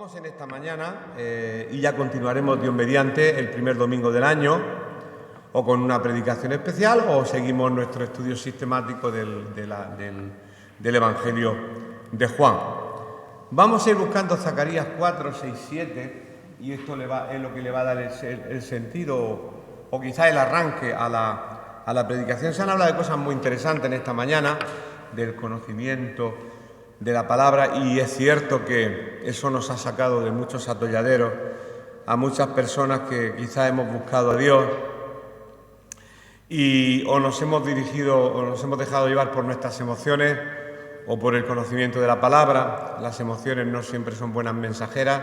Continuamos en esta mañana y ya continuaremos, Dios mediante, el primer domingo del año, o con una predicación especial, o seguimos nuestro estudio sistemático del Evangelio de Juan. Vamos a ir buscando Zacarías 4, 6, 7, y esto es lo que le va a dar el sentido, o quizás el arranque a la predicación. Se han hablado de cosas muy interesantes en esta mañana, del conocimiento de la palabra, y es cierto que eso nos ha sacado de muchos atolladeros a muchas personas que quizás hemos buscado a Dios y o nos hemos dirigido o nos hemos dejado llevar por nuestras emociones o por el conocimiento de la palabra. Las emociones no siempre son buenas mensajeras.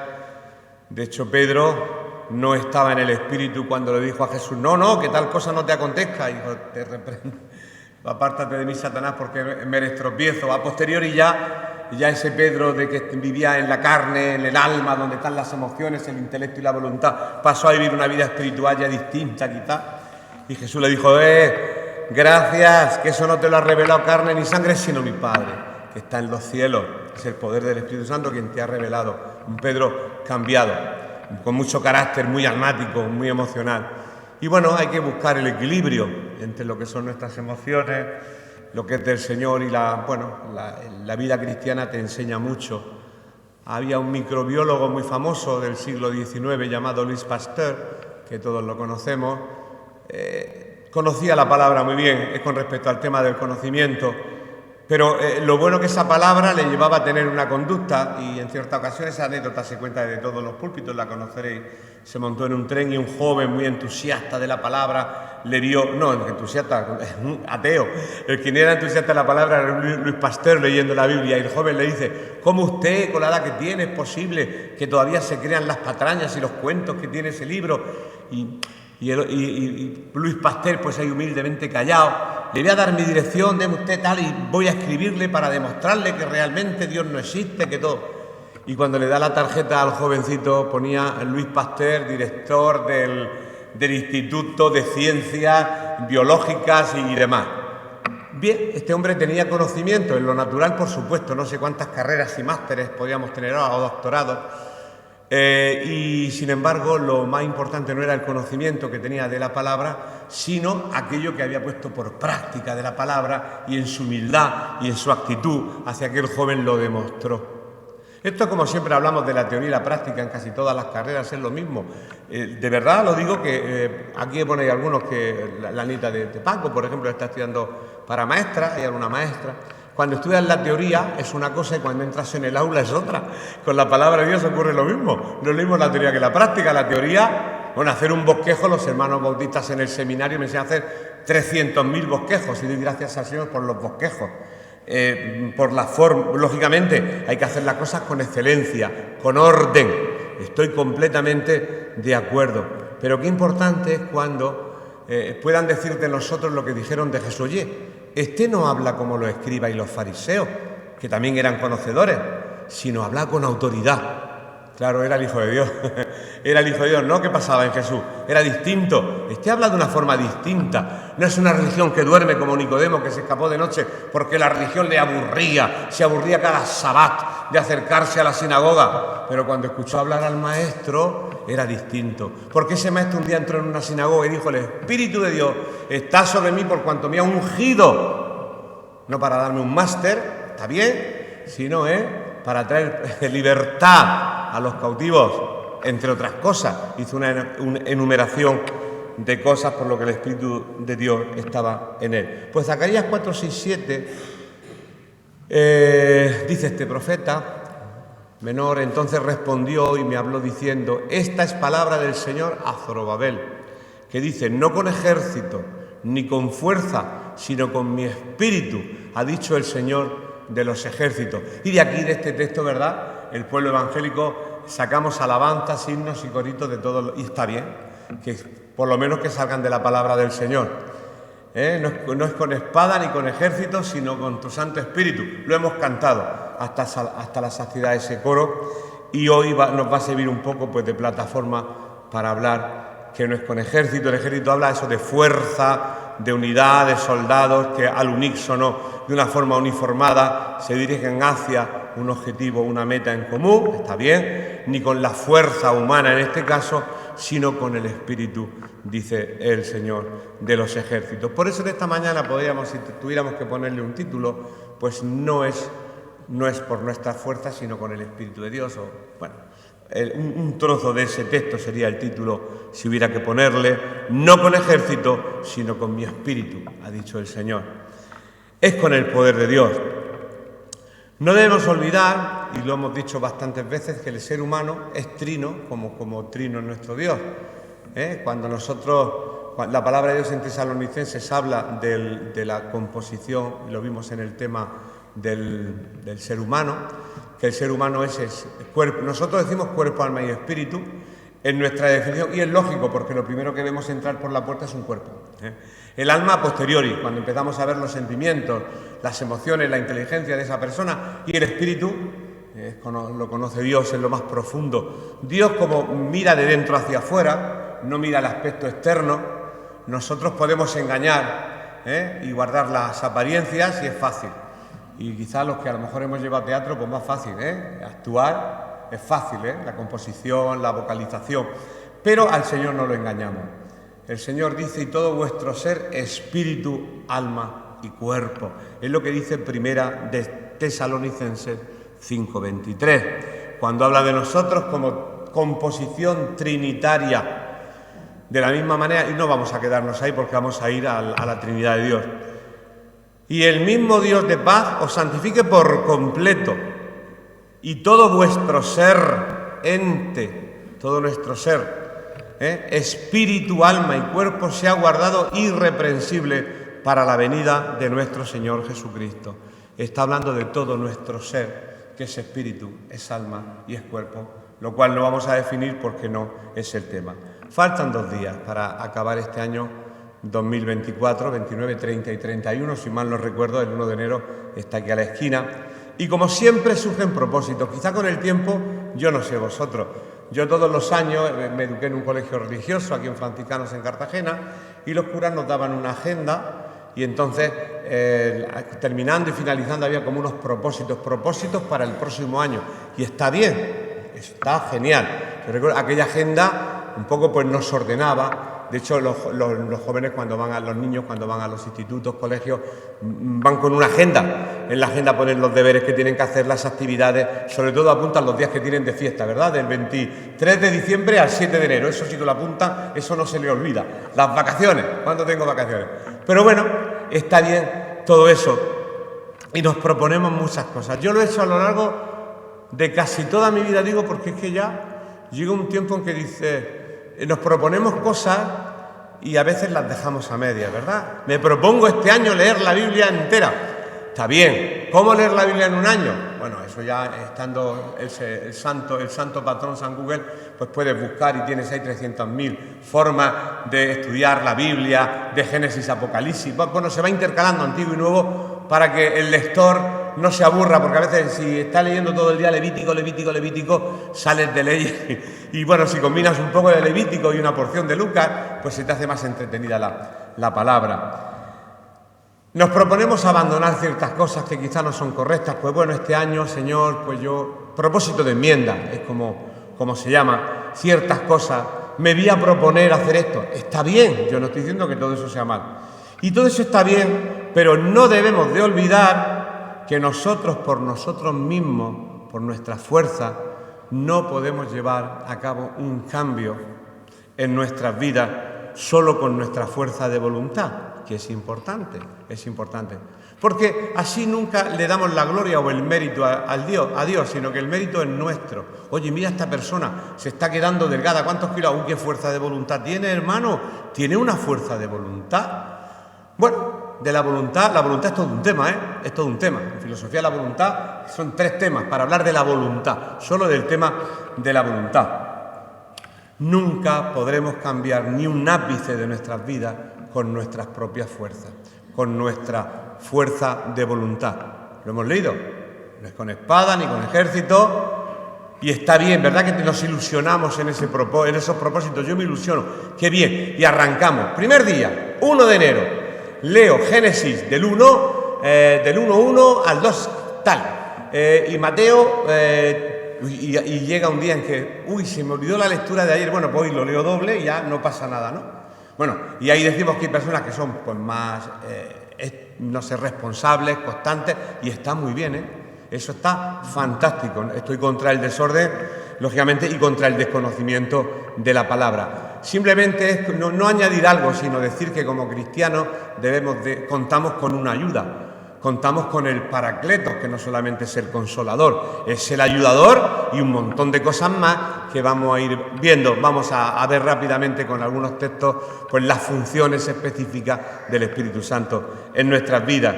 De hecho, Pedro no estaba en el espíritu cuando le dijo a Jesús: no, que tal cosa no te acontezca. Y dijo: te reprendo, apártate de mí, Satanás, porque me eres tropiezo. A posteriori ya ese Pedro de que vivía en la carne, en el alma, donde están las emociones, el intelecto y la voluntad, pasó a vivir una vida espiritual ya distinta, quizás. Y Jesús le dijo: gracias, que eso no te lo ha revelado carne ni sangre, sino mi Padre, que está en los cielos. Es el poder del Espíritu Santo quien te ha revelado. Un Pedro cambiado, con mucho carácter, muy almático, muy emocional. Y bueno, hay que buscar el equilibrio entre lo que son nuestras emociones, lo que es del Señor, y la vida cristiana te enseña mucho. Había un microbiólogo muy famoso del siglo XIX llamado Louis Pasteur, que todos lo conocemos. Conocía la palabra muy bien con respecto al tema del conocimiento, pero lo bueno que esa palabra le llevaba a tener una conducta, y en ciertas ocasiones esa anécdota se cuenta de todos los púlpitos, la conoceréis. Se montó en un tren y un joven muy entusiasta de la palabra le vio, entusiasta, ateo, el quien era entusiasta de la palabra era Louis Pasteur leyendo la Biblia, y el joven le dice: ¿cómo usted, con la edad que tiene, es posible que todavía se crean las patrañas y los cuentos que tiene ese libro? Y Louis Pasteur, pues ahí humildemente callado: le voy a dar mi dirección, deme usted tal, y voy a escribirle para demostrarle que realmente Dios no existe, que todo. Y cuando le da la tarjeta al jovencito ponía Louis Pasteur, director del Instituto de Ciencias Biológicas y demás. Bien, este hombre tenía conocimiento en lo natural, por supuesto, no sé cuántas carreras y másteres podíamos tener ahora, o doctorados. Y sin embargo, lo más importante no era el conocimiento que tenía de la palabra, sino aquello que había puesto por práctica de la palabra, y en su humildad y en su actitud hacia aquel joven lo demostró. Esto, como siempre hablamos de la teoría y la práctica en casi todas las carreras, es lo mismo. De verdad lo digo, que aquí ponéis algunos que la Anita de Paco, por ejemplo, está estudiando para maestra, hay alguna maestra. Cuando estudias la teoría es una cosa y cuando entras en el aula es otra. Con la palabra de Dios ocurre lo mismo. No es lo mismo la teoría que la práctica. La teoría, hacer un bosquejo, los hermanos bautistas en el seminario me enseñan a hacer 300.000 bosquejos, y doy gracias al Señor por los bosquejos. Por la forma, lógicamente hay que hacer las cosas con excelencia, con orden. Estoy completamente de acuerdo. Pero qué importante es cuando puedan decir de nosotros lo que dijeron de Jesús: este no habla como los escribas y los fariseos, que también eran conocedores, sino habla con autoridad. Claro, era el Hijo de Dios. Era el Hijo de Dios, ¿no? ¿Qué pasaba en Jesús? Era distinto. Este habla de una forma distinta. No es una religión que duerme como Nicodemo, que se escapó de noche porque la religión le aburría. Se aburría cada sabbat de acercarse a la sinagoga. Pero cuando escuchó hablar al maestro, era distinto. Porque ese maestro un día entró en una sinagoga y dijo: el Espíritu de Dios está sobre mí por cuanto me ha ungido. No para darme un máster, está bien, sino para traer libertad a los cautivos, entre otras cosas. Hizo una enumeración de cosas por lo que el Espíritu de Dios estaba en él. Pues Zacarías 4, 6, 7 dice este profeta menor: entonces respondió y me habló diciendo: esta es palabra del Señor a Zorobabel, que dice: no con ejército ni con fuerza, sino con mi espíritu, ha dicho el Señor de los ejércitos. Y de aquí, de este texto, ¿verdad?, el pueblo evangélico sacamos alabanzas, himnos y coritos de todo, y está bien, que por lo menos que salgan de la palabra del Señor. No es con espada ni con ejército, sino con tu Santo Espíritu. Lo hemos cantado hasta la saciedad ese coro, y hoy nos va a servir un poco de plataforma para hablar que no es con ejército. El ejército habla eso de fuerza, de unidad, de soldados que al unísono, de una forma uniformada, se dirigen hacia un objetivo, una meta en común, está bien, ni con la fuerza humana en este caso, sino con el Espíritu, dice el Señor de los ejércitos. Por eso de esta mañana podríamos, si tuviéramos que ponerle un título, pues no es por nuestra fuerza, sino con el Espíritu de Dios. O, bueno, un trozo de ese texto sería el título, si hubiera que ponerle, no con ejército, sino con mi Espíritu, ha dicho el Señor. Es con el poder de Dios. No debemos olvidar, y lo hemos dicho bastantes veces, que el ser humano es trino, como trino es nuestro Dios. Cuando la palabra de Dios en Tesalonicenses habla de la composición, lo vimos en el tema del ser humano, que el ser humano es cuerpo. Nosotros decimos cuerpo, alma y espíritu en nuestra definición, y es lógico, porque lo primero que vemos entrar por la puerta es un cuerpo. El alma a posteriori, cuando empezamos a ver los sentimientos, las emociones, la inteligencia de esa persona, y el espíritu, lo conoce Dios en lo más profundo. Dios, como mira de dentro hacia afuera, no mira el aspecto externo. Nosotros podemos engañar y guardar las apariencias, y es fácil. Y quizás los que a lo mejor hemos llevado teatro, pues más fácil, actuar es fácil, la composición, la vocalización, pero al Señor no lo engañamos. El Señor dice, y todo vuestro ser, espíritu, alma y cuerpo. Es lo que dice Primera de Tesalonicenses 5:23, cuando habla de nosotros como composición trinitaria. De la misma manera, y no vamos a quedarnos ahí porque vamos a ir a la Trinidad de Dios. Y el mismo Dios de paz os santifique por completo, y todo vuestro ser, ente, todo nuestro ser, espíritu, alma y cuerpo, sea guardado irreprensible para la venida de nuestro Señor Jesucristo. Está hablando de todo nuestro ser, que es espíritu, es alma y es cuerpo, lo cual no vamos a definir porque no es el tema. Faltan 2 días para acabar este año 2024, 29, 30 y 31, si mal no recuerdo, el 1 de enero está aquí a la esquina. Y como siempre surgen propósitos, quizá con el tiempo, yo no sé vosotros, yo todos los años me eduqué en un colegio religioso aquí en Franciscanos en Cartagena, y los curas nos daban una agenda, y entonces terminando y finalizando había como unos propósitos para el próximo año, y está bien, está genial. Yo recuerdo aquella agenda un poco pues nos ordenaba. De hecho, los jóvenes los niños cuando van a los institutos, colegios, van con una agenda. En la agenda ponen los deberes que tienen que hacer, las actividades, sobre todo apuntan los días que tienen de fiesta, ¿verdad? Del 23 de diciembre al 7 de enero, eso sí que lo apuntan, eso no se le olvida. Las vacaciones, ¿cuándo tengo vacaciones? Pero bueno, está bien todo eso y nos proponemos muchas cosas. Yo lo he hecho a lo largo de casi toda mi vida, digo, porque es que ya llega un tiempo en que nos proponemos cosas y a veces las dejamos a medias, ¿verdad? Me propongo este año leer la Biblia entera. Está bien. ¿Cómo leer la Biblia en un año? Bueno, eso ya estando el santo patrón San Google, pues puedes buscar y tienes ahí 300.000 formas de estudiar la Biblia, de Génesis, Apocalipsis. Bueno, se va intercalando antiguo y nuevo para que el lector no se aburra, porque a veces si está leyendo todo el día Levítico, sales de leyes y bueno, si combinas un poco de Levítico y una porción de Lucas, pues se te hace más entretenida la palabra. Nos proponemos abandonar ciertas cosas que quizás no son correctas. Pues bueno, este año, Señor, pues yo, propósito de enmienda, es como se llama, ciertas cosas, me voy a proponer hacer esto. Está bien, yo no estoy diciendo que todo eso sea mal. Y todo eso está bien, pero no debemos de olvidar que nosotros, por nosotros mismos, por nuestra fuerza, no podemos llevar a cabo un cambio en nuestras vidas solo con nuestra fuerza de voluntad, que es importante, porque así nunca le damos la gloria o el mérito a Dios, sino que el mérito es nuestro. Oye, mira, esta persona se está quedando delgada, ¿cuántos kilos? ¿Qué fuerza de voluntad tiene, hermano? ¿Tiene una fuerza de voluntad? Bueno, de la voluntad es todo un tema, es todo un tema. En filosofía la voluntad son 3 temas para hablar de la voluntad, solo del tema de la voluntad. Nunca podremos cambiar ni un ápice de nuestras vidas con nuestras propias fuerzas, con nuestra fuerza de voluntad. ¿Lo hemos leído? No es con espada ni con ejército. Y está bien, ¿verdad? Que nos ilusionamos en esos propósitos. Yo me ilusiono. ¡Qué bien! Y arrancamos. Primer día, 1 de enero. Leo Génesis del 1.1 al 2 tal. Y Mateo, y llega un día en que, se me olvidó la lectura de ayer, bueno, pues hoy lo leo doble y ya no pasa nada, ¿no? Bueno, y ahí decimos que hay personas que son pues más, no sé, responsables, constantes, y está muy bien, ¿eh? Eso está fantástico. Estoy contra el desorden, lógicamente, y contra el desconocimiento de la palabra. Simplemente es no añadir algo, sino decir que como cristianos contamos con una ayuda. Contamos con el Paracletos, que no solamente es el Consolador, es el ayudador y un montón de cosas más que vamos a ir viendo. Vamos a ver rápidamente con algunos textos pues las funciones específicas del Espíritu Santo en nuestras vidas.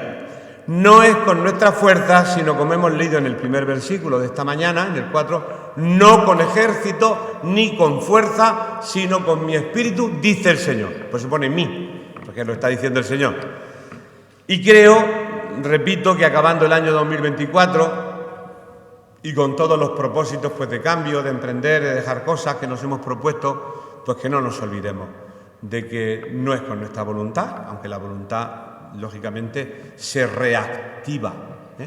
No es con nuestra fuerza, sino como hemos leído en el primer versículo de esta mañana, en el 4, no con ejército ni con fuerza, sino con mi espíritu, dice el Señor. Pues se pone mí, porque lo está diciendo el Señor. Y creo, repito, que acabando el año 2024 y con todos los propósitos pues de cambio, de emprender, de dejar cosas que nos hemos propuesto, pues que no nos olvidemos de que no es con nuestra voluntad, aunque la voluntad lógicamente se reactiva,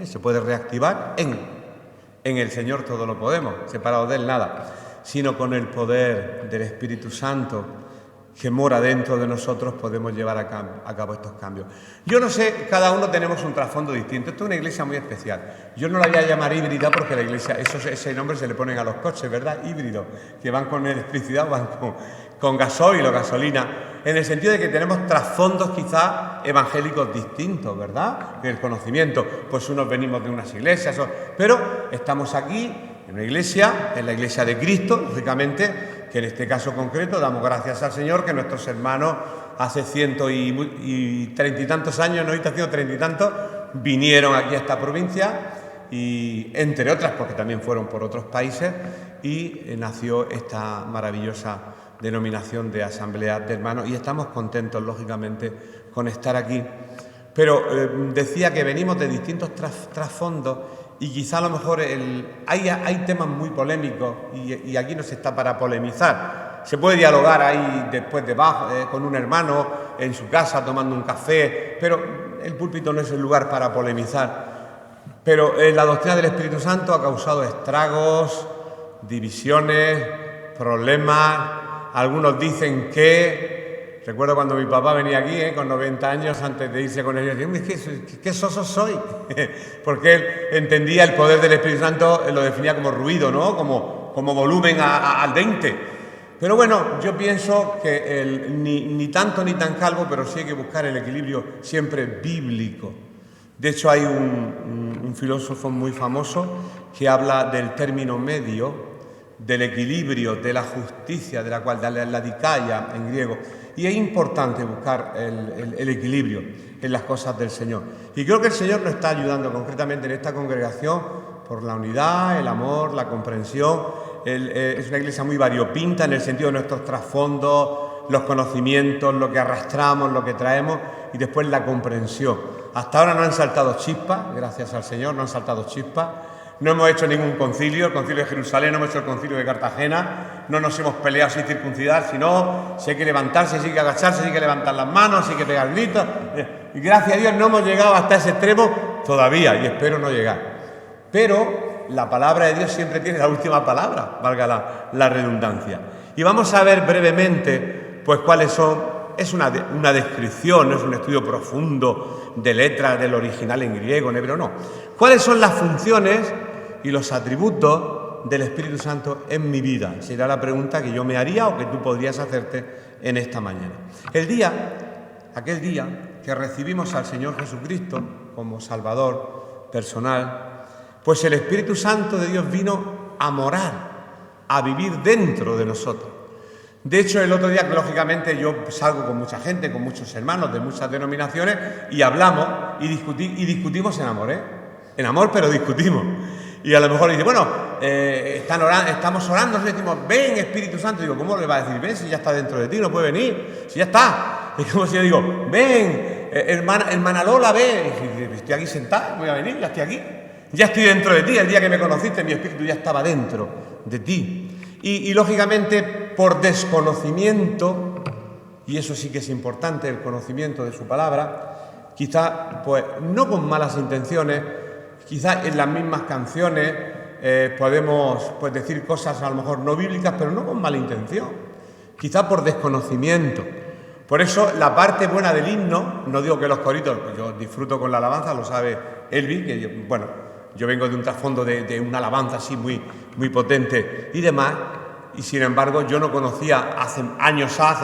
se puede reactivar en el Señor, todo lo podemos, separados de Él nada, sino con el poder del Espíritu Santo que mora dentro de nosotros podemos llevar a cabo estos cambios. Yo no sé, cada uno tenemos un trasfondo distinto. Esto es una iglesia muy especial. Yo no la voy a llamar híbrida porque la iglesia, ese nombre se le ponen a los coches, ¿verdad? Híbrido, que van con electricidad, van con gasoil o gasolina, en el sentido de que tenemos trasfondos quizás evangélicos distintos, ¿verdad? En el conocimiento, pues unos venimos de unas iglesias, pero estamos aquí en una iglesia, en la iglesia de Cristo, lógicamente, que en este caso concreto damos gracias al Señor que nuestros hermanos hace 130 y tantos años, no, 130 y tantos, vinieron aquí a esta provincia y entre otras, porque también fueron por otros países, y nació esta maravillosa denominación de Asamblea de Hermanos y estamos contentos, lógicamente, con estar aquí. Pero decía que venimos de distintos trasfondos y quizá a lo mejor hay temas muy polémicos y aquí no se está para polemizar. Se puede dialogar ahí después debajo con un hermano en su casa tomando un café, pero el púlpito no es el lugar para polemizar. Pero la doctrina del Espíritu Santo ha causado estragos, divisiones, problemas. Algunos dicen que, recuerdo cuando mi papá venía aquí, con 90 años, antes de irse con ellos, decía, ¿qué soso soy? Porque él entendía el poder del Espíritu Santo, lo definía como ruido, ¿no? Como volumen al 20. Pero bueno, yo pienso que ni tanto ni tan calvo, pero sí hay que buscar el equilibrio siempre bíblico. De hecho, hay un filósofo muy famoso que habla del término medio, del equilibrio, de la justicia, de la dikaios en griego. Y es importante buscar el equilibrio en las cosas del Señor. Y creo que el Señor nos está ayudando concretamente en esta congregación por la unidad, el amor, la comprensión. Es una iglesia muy variopinta en el sentido de nuestros trasfondos, los conocimientos, lo que arrastramos, lo que traemos y después la comprensión. Hasta ahora no han saltado chispas, gracias al Señor, no han saltado chispas. No hemos hecho ningún concilio, el concilio de Jerusalén, no hemos hecho el concilio de Cartagena, no nos hemos peleado sin circuncidar, sino si hay que levantarse, si hay que agacharse, si hay que levantar las manos, si hay que pegar gritos. Y gracias a Dios no hemos llegado hasta ese extremo todavía y espero no llegar. Pero la palabra de Dios siempre tiene la última palabra, valga la redundancia. Y vamos a ver brevemente pues cuáles son. Es una descripción, no es un estudio profundo de letras del original en griego, en hebreo, no. ¿Cuáles son las funciones y los atributos del Espíritu Santo en mi vida? Será la pregunta que yo me haría o que tú podrías hacerte en esta mañana. Aquel día que recibimos al Señor Jesucristo como Salvador personal, pues el Espíritu Santo de Dios vino a morar, a vivir dentro de nosotros. De hecho, el otro día, lógicamente, yo salgo con mucha gente, con muchos hermanos de muchas denominaciones y hablamos y discutimos en amor, En amor, pero discutimos. Y a lo mejor dice, bueno, estamos orando, y decimos, ven Espíritu Santo. Y digo, ¿cómo le va a decir? Ven, si ya está dentro de ti, no puede venir, si ya está. Es como si yo digo, ven, hermana Lola, ven. Y estoy aquí sentado, voy a venir, ya estoy aquí. Ya estoy dentro de ti, el día que me conociste, mi espíritu ya estaba dentro de ti. Y lógicamente, por desconocimiento, y eso sí que es importante, el conocimiento de su palabra, quizá, pues, no con malas intenciones, quizás en las mismas canciones podemos pues, decir cosas a lo mejor no bíblicas, pero no con mala intención, quizás por desconocimiento. Por eso la parte buena del himno, no digo que los coritos, pues yo disfruto con la alabanza, lo sabe Elvi, que yo vengo de un trasfondo de una alabanza así muy potente y demás, y sin embargo yo no conocía hace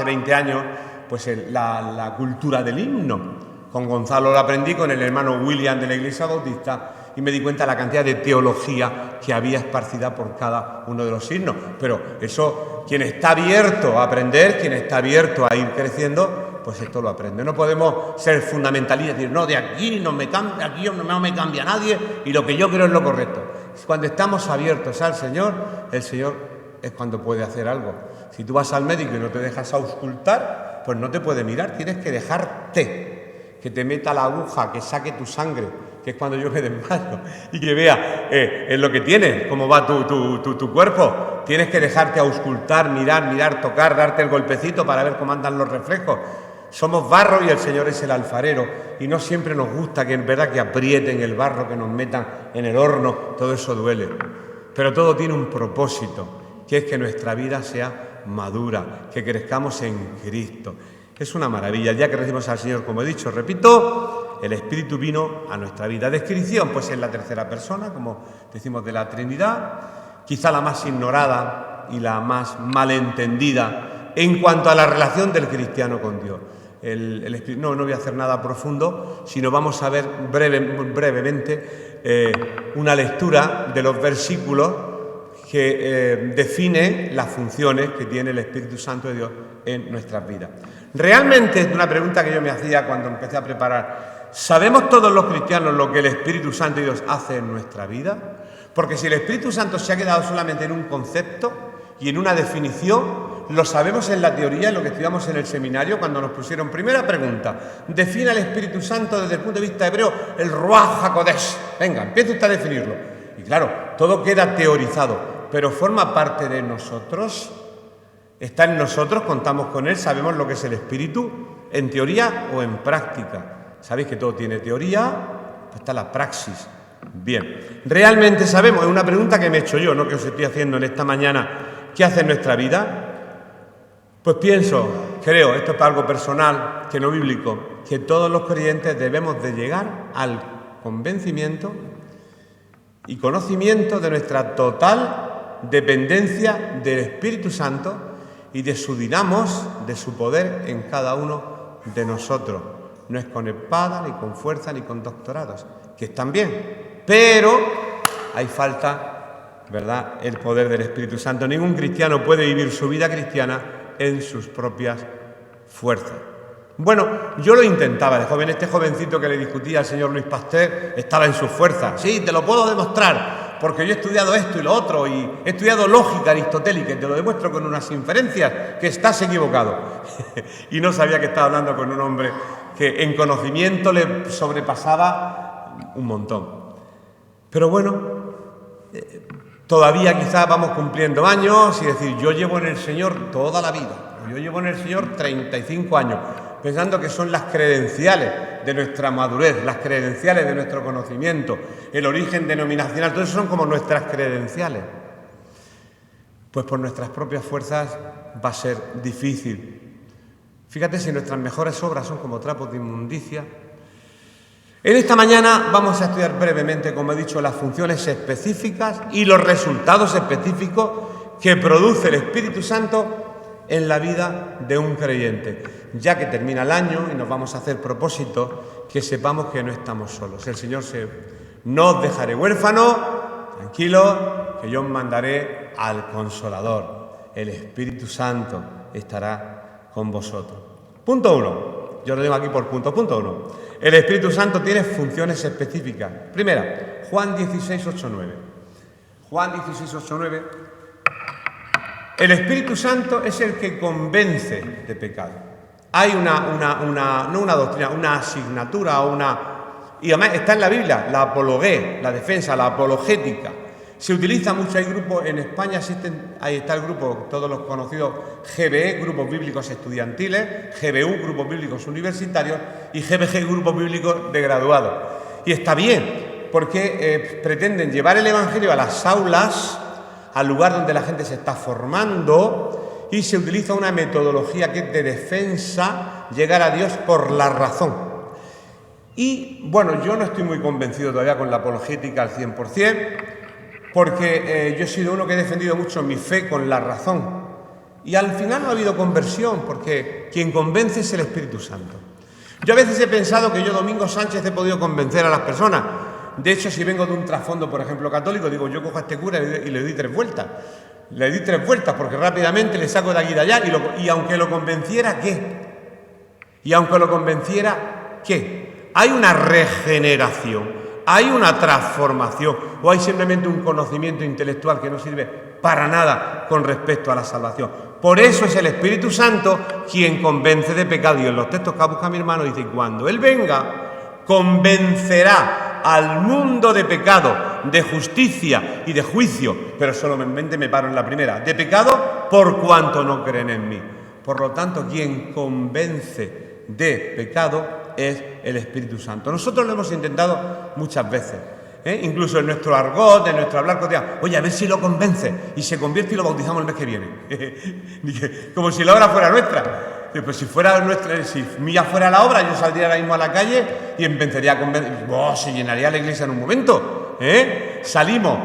20 años, pues la cultura del himno. Con Gonzalo lo aprendí, con el hermano William de la Iglesia Bautista, y me di cuenta de la cantidad de teología que había esparcida por cada uno de los himnos. Pero eso, quien está abierto a aprender, quien está abierto a ir creciendo, pues esto lo aprende. No podemos ser fundamentalistas y decir, no, de aquí no me cambia nadie y lo que yo creo es lo correcto. Cuando estamos abiertos al Señor, el Señor es cuando puede hacer algo. Si tú vas al médico y no te dejas auscultar, pues no te puede mirar, tienes que dejarte que te meta la aguja, que saque tu sangre, que es cuando yo me desmayo, y que vea en lo que tienes, cómo va tu cuerpo. Tienes que dejarte auscultar, mirar, tocar, darte el golpecito para ver cómo andan los reflejos. Somos barro y el Señor es el alfarero, y no siempre nos gusta que en verdad que aprieten el barro, que nos metan en el horno, todo eso duele. Pero todo tiene un propósito, que es que nuestra vida sea madura, que crezcamos en Cristo. Es una maravilla. El día que recibimos al Señor, como he dicho, repito, el Espíritu vino a nuestra vida. Descripción, pues es la tercera persona, como decimos, de la Trinidad, quizá la más ignorada y la más malentendida en cuanto a la relación del cristiano con Dios. El Espíritu, no voy a hacer nada profundo, sino vamos a ver brevemente una lectura de los versículos que define las funciones que tiene el Espíritu Santo de Dios en nuestras vidas. Realmente es una pregunta que yo me hacía cuando empecé a preparar. ¿Sabemos todos los cristianos lo que el Espíritu Santo de Dios hace en nuestra vida? Porque si el Espíritu Santo se ha quedado solamente en un concepto y en una definición, lo sabemos en la teoría, en lo que estudiamos en el seminario, cuando nos pusieron primera pregunta, define al Espíritu Santo desde el punto de vista hebreo, el Ruach HaKodesh. Venga, empieza usted a definirlo. Y claro, todo queda teorizado, pero forma parte de nosotros. Está en nosotros, contamos con Él, sabemos lo que es el Espíritu, en teoría o en práctica. Sabéis que todo tiene teoría, pues está la praxis. Bien, ¿realmente sabemos? Es una pregunta que me he hecho yo, no que os estoy haciendo en esta mañana. ¿Qué hace en nuestra vida? Pues creo, esto es para algo personal, que no bíblico, que todos los creyentes debemos de llegar al convencimiento y conocimiento de nuestra total dependencia del Espíritu Santo y de su dinamos, de su poder en cada uno de nosotros. No es con espada, ni con fuerza, ni con doctorados, que están bien, pero hay falta, ¿verdad?, el poder del Espíritu Santo. Ningún cristiano puede vivir su vida cristiana en sus propias fuerzas. Bueno, yo lo intentaba de joven. Este jovencito que le discutía al señor Luis Pasteur estaba en sus fuerzas. Sí, te lo puedo demostrar, porque yo he estudiado esto y lo otro, y he estudiado lógica aristotélica, y te lo demuestro con unas inferencias que estás equivocado. Y no sabía que estaba hablando con un hombre que en conocimiento le sobrepasaba un montón. Pero bueno, todavía quizás vamos cumpliendo años y decir, yo llevo en el Señor toda la vida, yo llevo en el Señor 35 años, pensando que son las credenciales de nuestra madurez, las credenciales de nuestro conocimiento, el origen denominacional, todo eso son como nuestras credenciales. Pues por nuestras propias fuerzas va a ser difícil. Fíjate si nuestras mejores obras son como trapos de inmundicia. En esta mañana vamos a estudiar brevemente, como he dicho, las funciones específicas y los resultados específicos que produce el Espíritu Santo en la vida de un creyente. Ya que termina el año y nos vamos a hacer propósitos, que sepamos que no estamos solos. El Señor no os dejaré huérfanos, tranquilos, que yo os mandaré al Consolador. El Espíritu Santo estará con vosotros. Punto 1. Yo lo digo aquí por punto. Punto 1. El Espíritu Santo tiene funciones específicas. Primera, Juan 16, 8, 9. Juan 16, 8, 9. El Espíritu Santo es el que convence de pecado. Hay no una doctrina, una asignatura y además está en la Biblia, la apologé, la defensa, la apologética. Se utiliza mucho, hay grupos en España, ahí está el grupo, todos los conocidos, GBE, Grupos Bíblicos Estudiantiles, GBU, Grupos Bíblicos Universitarios, y GBG, Grupos Bíblicos de Graduados. Y está bien, Porque pretenden llevar el Evangelio a las aulas, al lugar donde la gente se está formando, y se utiliza una metodología que es de defensa, llegar a Dios por la razón. Y bueno, yo no estoy muy convencido todavía con la apologética al 100%, porque yo he sido uno que he defendido mucho mi fe con la razón. Y al final no ha habido conversión, porque quien convence es el Espíritu Santo. Yo a veces he pensado que yo, Domingo Sánchez, he podido convencer a las personas. De hecho, si vengo de un trasfondo, por ejemplo, católico, digo, yo cojo a este cura y le doy 3 vueltas. Le di 3 vueltas porque rápidamente le saco de aquí y de allá y aunque lo convenciera, ¿qué? Y aunque lo convenciera, ¿qué? Hay una regeneración, hay una transformación o hay simplemente un conocimiento intelectual que no sirve para nada con respecto a la salvación. Por eso es el Espíritu Santo quien convence de pecado. Y en los textos que ha buscado mi hermano dice, cuando Él venga, convencerá al mundo de pecado, de justicia y de juicio, pero solamente me paro en la primera, de pecado por cuanto no creen en mí. Por lo tanto, quien convence de pecado es el Espíritu Santo. Nosotros lo hemos intentado muchas veces, incluso en nuestro argot, en nuestro hablar cotidiano. Oye, a ver si lo convence y se convierte y lo bautizamos el mes que viene. Como si la obra fuera nuestra. Pues si fuera nuestra, si mía fuera la obra, yo saldría ahora mismo a la calle y empezaría a convencer. Se llenaría la iglesia en un momento. Salimos,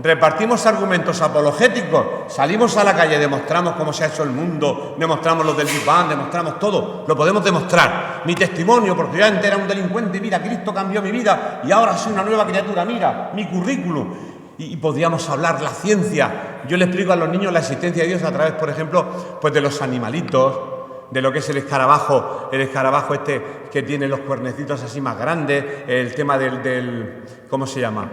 repartimos argumentos apologéticos, salimos a la calle, demostramos cómo se ha hecho el mundo, demostramos los del Big Bang, demostramos todo, lo podemos demostrar. Mi testimonio, porque yo antes era un delincuente, mira, Cristo cambió mi vida y ahora soy una nueva criatura, mira, mi currículum. Y podríamos hablar la ciencia. Yo le explico a los niños la existencia de Dios a través, por ejemplo, pues de los animalitos, de lo que es el escarabajo este que tiene los cuernecitos así más grandes, el tema del ¿cómo se llama?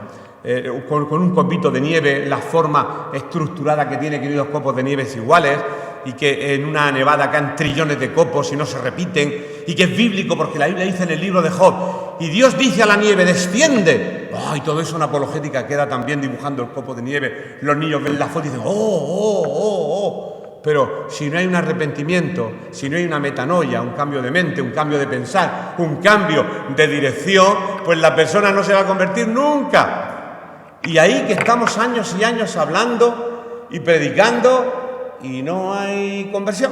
Con un copito de nieve, la forma estructurada que tiene, que hay 2 copos de nieve iguales, y que en una nevada caen trillones de copos y no se repiten, y que es bíblico porque la Biblia dice en el libro de Job, y Dios dice a la nieve, desciende. Y todo eso una apologética queda también dibujando el copo de nieve, los niños ven la foto y dicen, ¡oh! Pero si no hay un arrepentimiento, si no hay una metanoia, un cambio de mente, un cambio de pensar, un cambio de dirección, pues la persona no se va a convertir nunca. Y ahí que estamos años y años hablando y predicando y no hay conversión.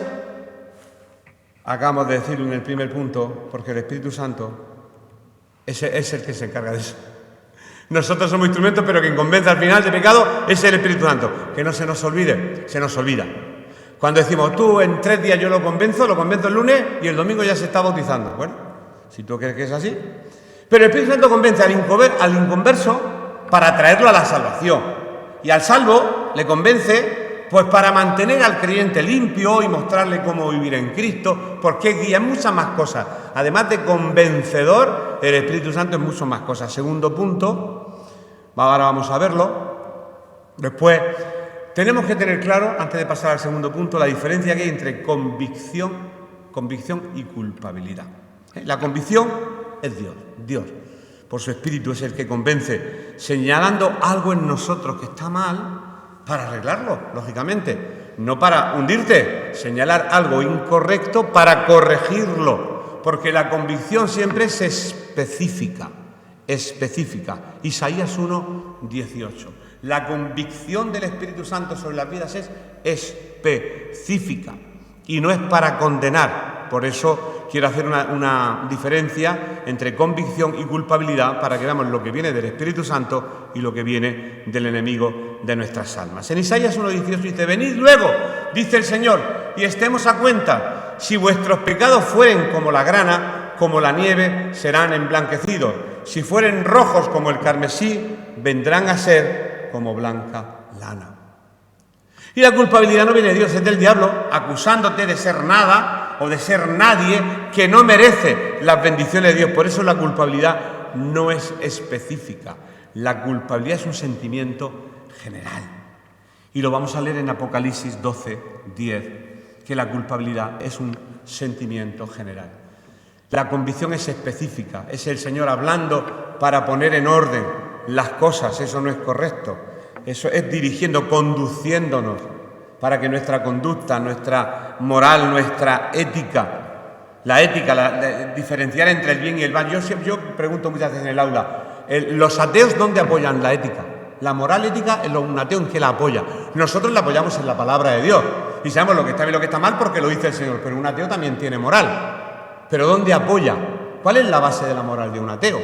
Acabamos de decirlo en el primer punto, porque el Espíritu Santo es el que se encarga de eso. Nosotros somos instrumentos, pero quien convence al final de pecado es el Espíritu Santo. Que no se nos olvide, se nos olvida. Cuando decimos, tú en 3 días yo lo convenzo el lunes y el domingo ya se está bautizando. Bueno, si tú crees que es así. Pero el Espíritu Santo convence al inconverso para traerlo a la salvación. Y al salvo le convence pues para mantener al creyente limpio y mostrarle cómo vivir en Cristo, porque guía en muchas más cosas. Además de convencedor, el Espíritu Santo es mucho más cosas. Segundo punto, ahora vamos a verlo. Después, tenemos que tener claro, antes de pasar al segundo punto, la diferencia que hay entre convicción y culpabilidad. La convicción es Dios, por su Espíritu es el que convence, señalando algo en nosotros que está mal para arreglarlo, lógicamente, no para hundirte, señalar algo incorrecto para corregirlo, porque la convicción siempre es específica. Isaías 1:18. La convicción del Espíritu Santo sobre las vidas es específica y no es para condenar. Por eso quiero hacer una diferencia entre convicción y culpabilidad para que veamos lo que viene del Espíritu Santo y lo que viene del enemigo de nuestras almas. En Isaías 1:18 dice, venid luego, dice el Señor, y estemos a cuenta, si vuestros pecados fueren como la grana, como la nieve serán emblanquecidos. Si fueren rojos como el carmesí, vendrán a ser como blanca lana. Y la culpabilidad no viene de Dios, es del diablo, acusándote de ser nada o de ser nadie que no merece las bendiciones de Dios. Por eso la culpabilidad no es específica. La culpabilidad es un sentimiento general. Y lo vamos a leer en Apocalipsis 12:10, que la culpabilidad es un sentimiento general. La convicción es específica, es el Señor hablando para poner en orden las cosas, eso no es correcto. Eso es dirigiendo, conduciéndonos para que nuestra conducta, nuestra moral, nuestra ética, diferenciar entre el bien y el mal. Yo pregunto muchas veces en el aula, Los ateos, ¿dónde apoyan la ética? La moral ética, un ateo, ¿en qué la apoya? Nosotros la apoyamos en la palabra de Dios. Y sabemos lo que está bien y lo que está mal porque lo dice el Señor. Pero un ateo también tiene moral. ¿Pero dónde apoya? ¿Cuál es la base de la moral de un ateo?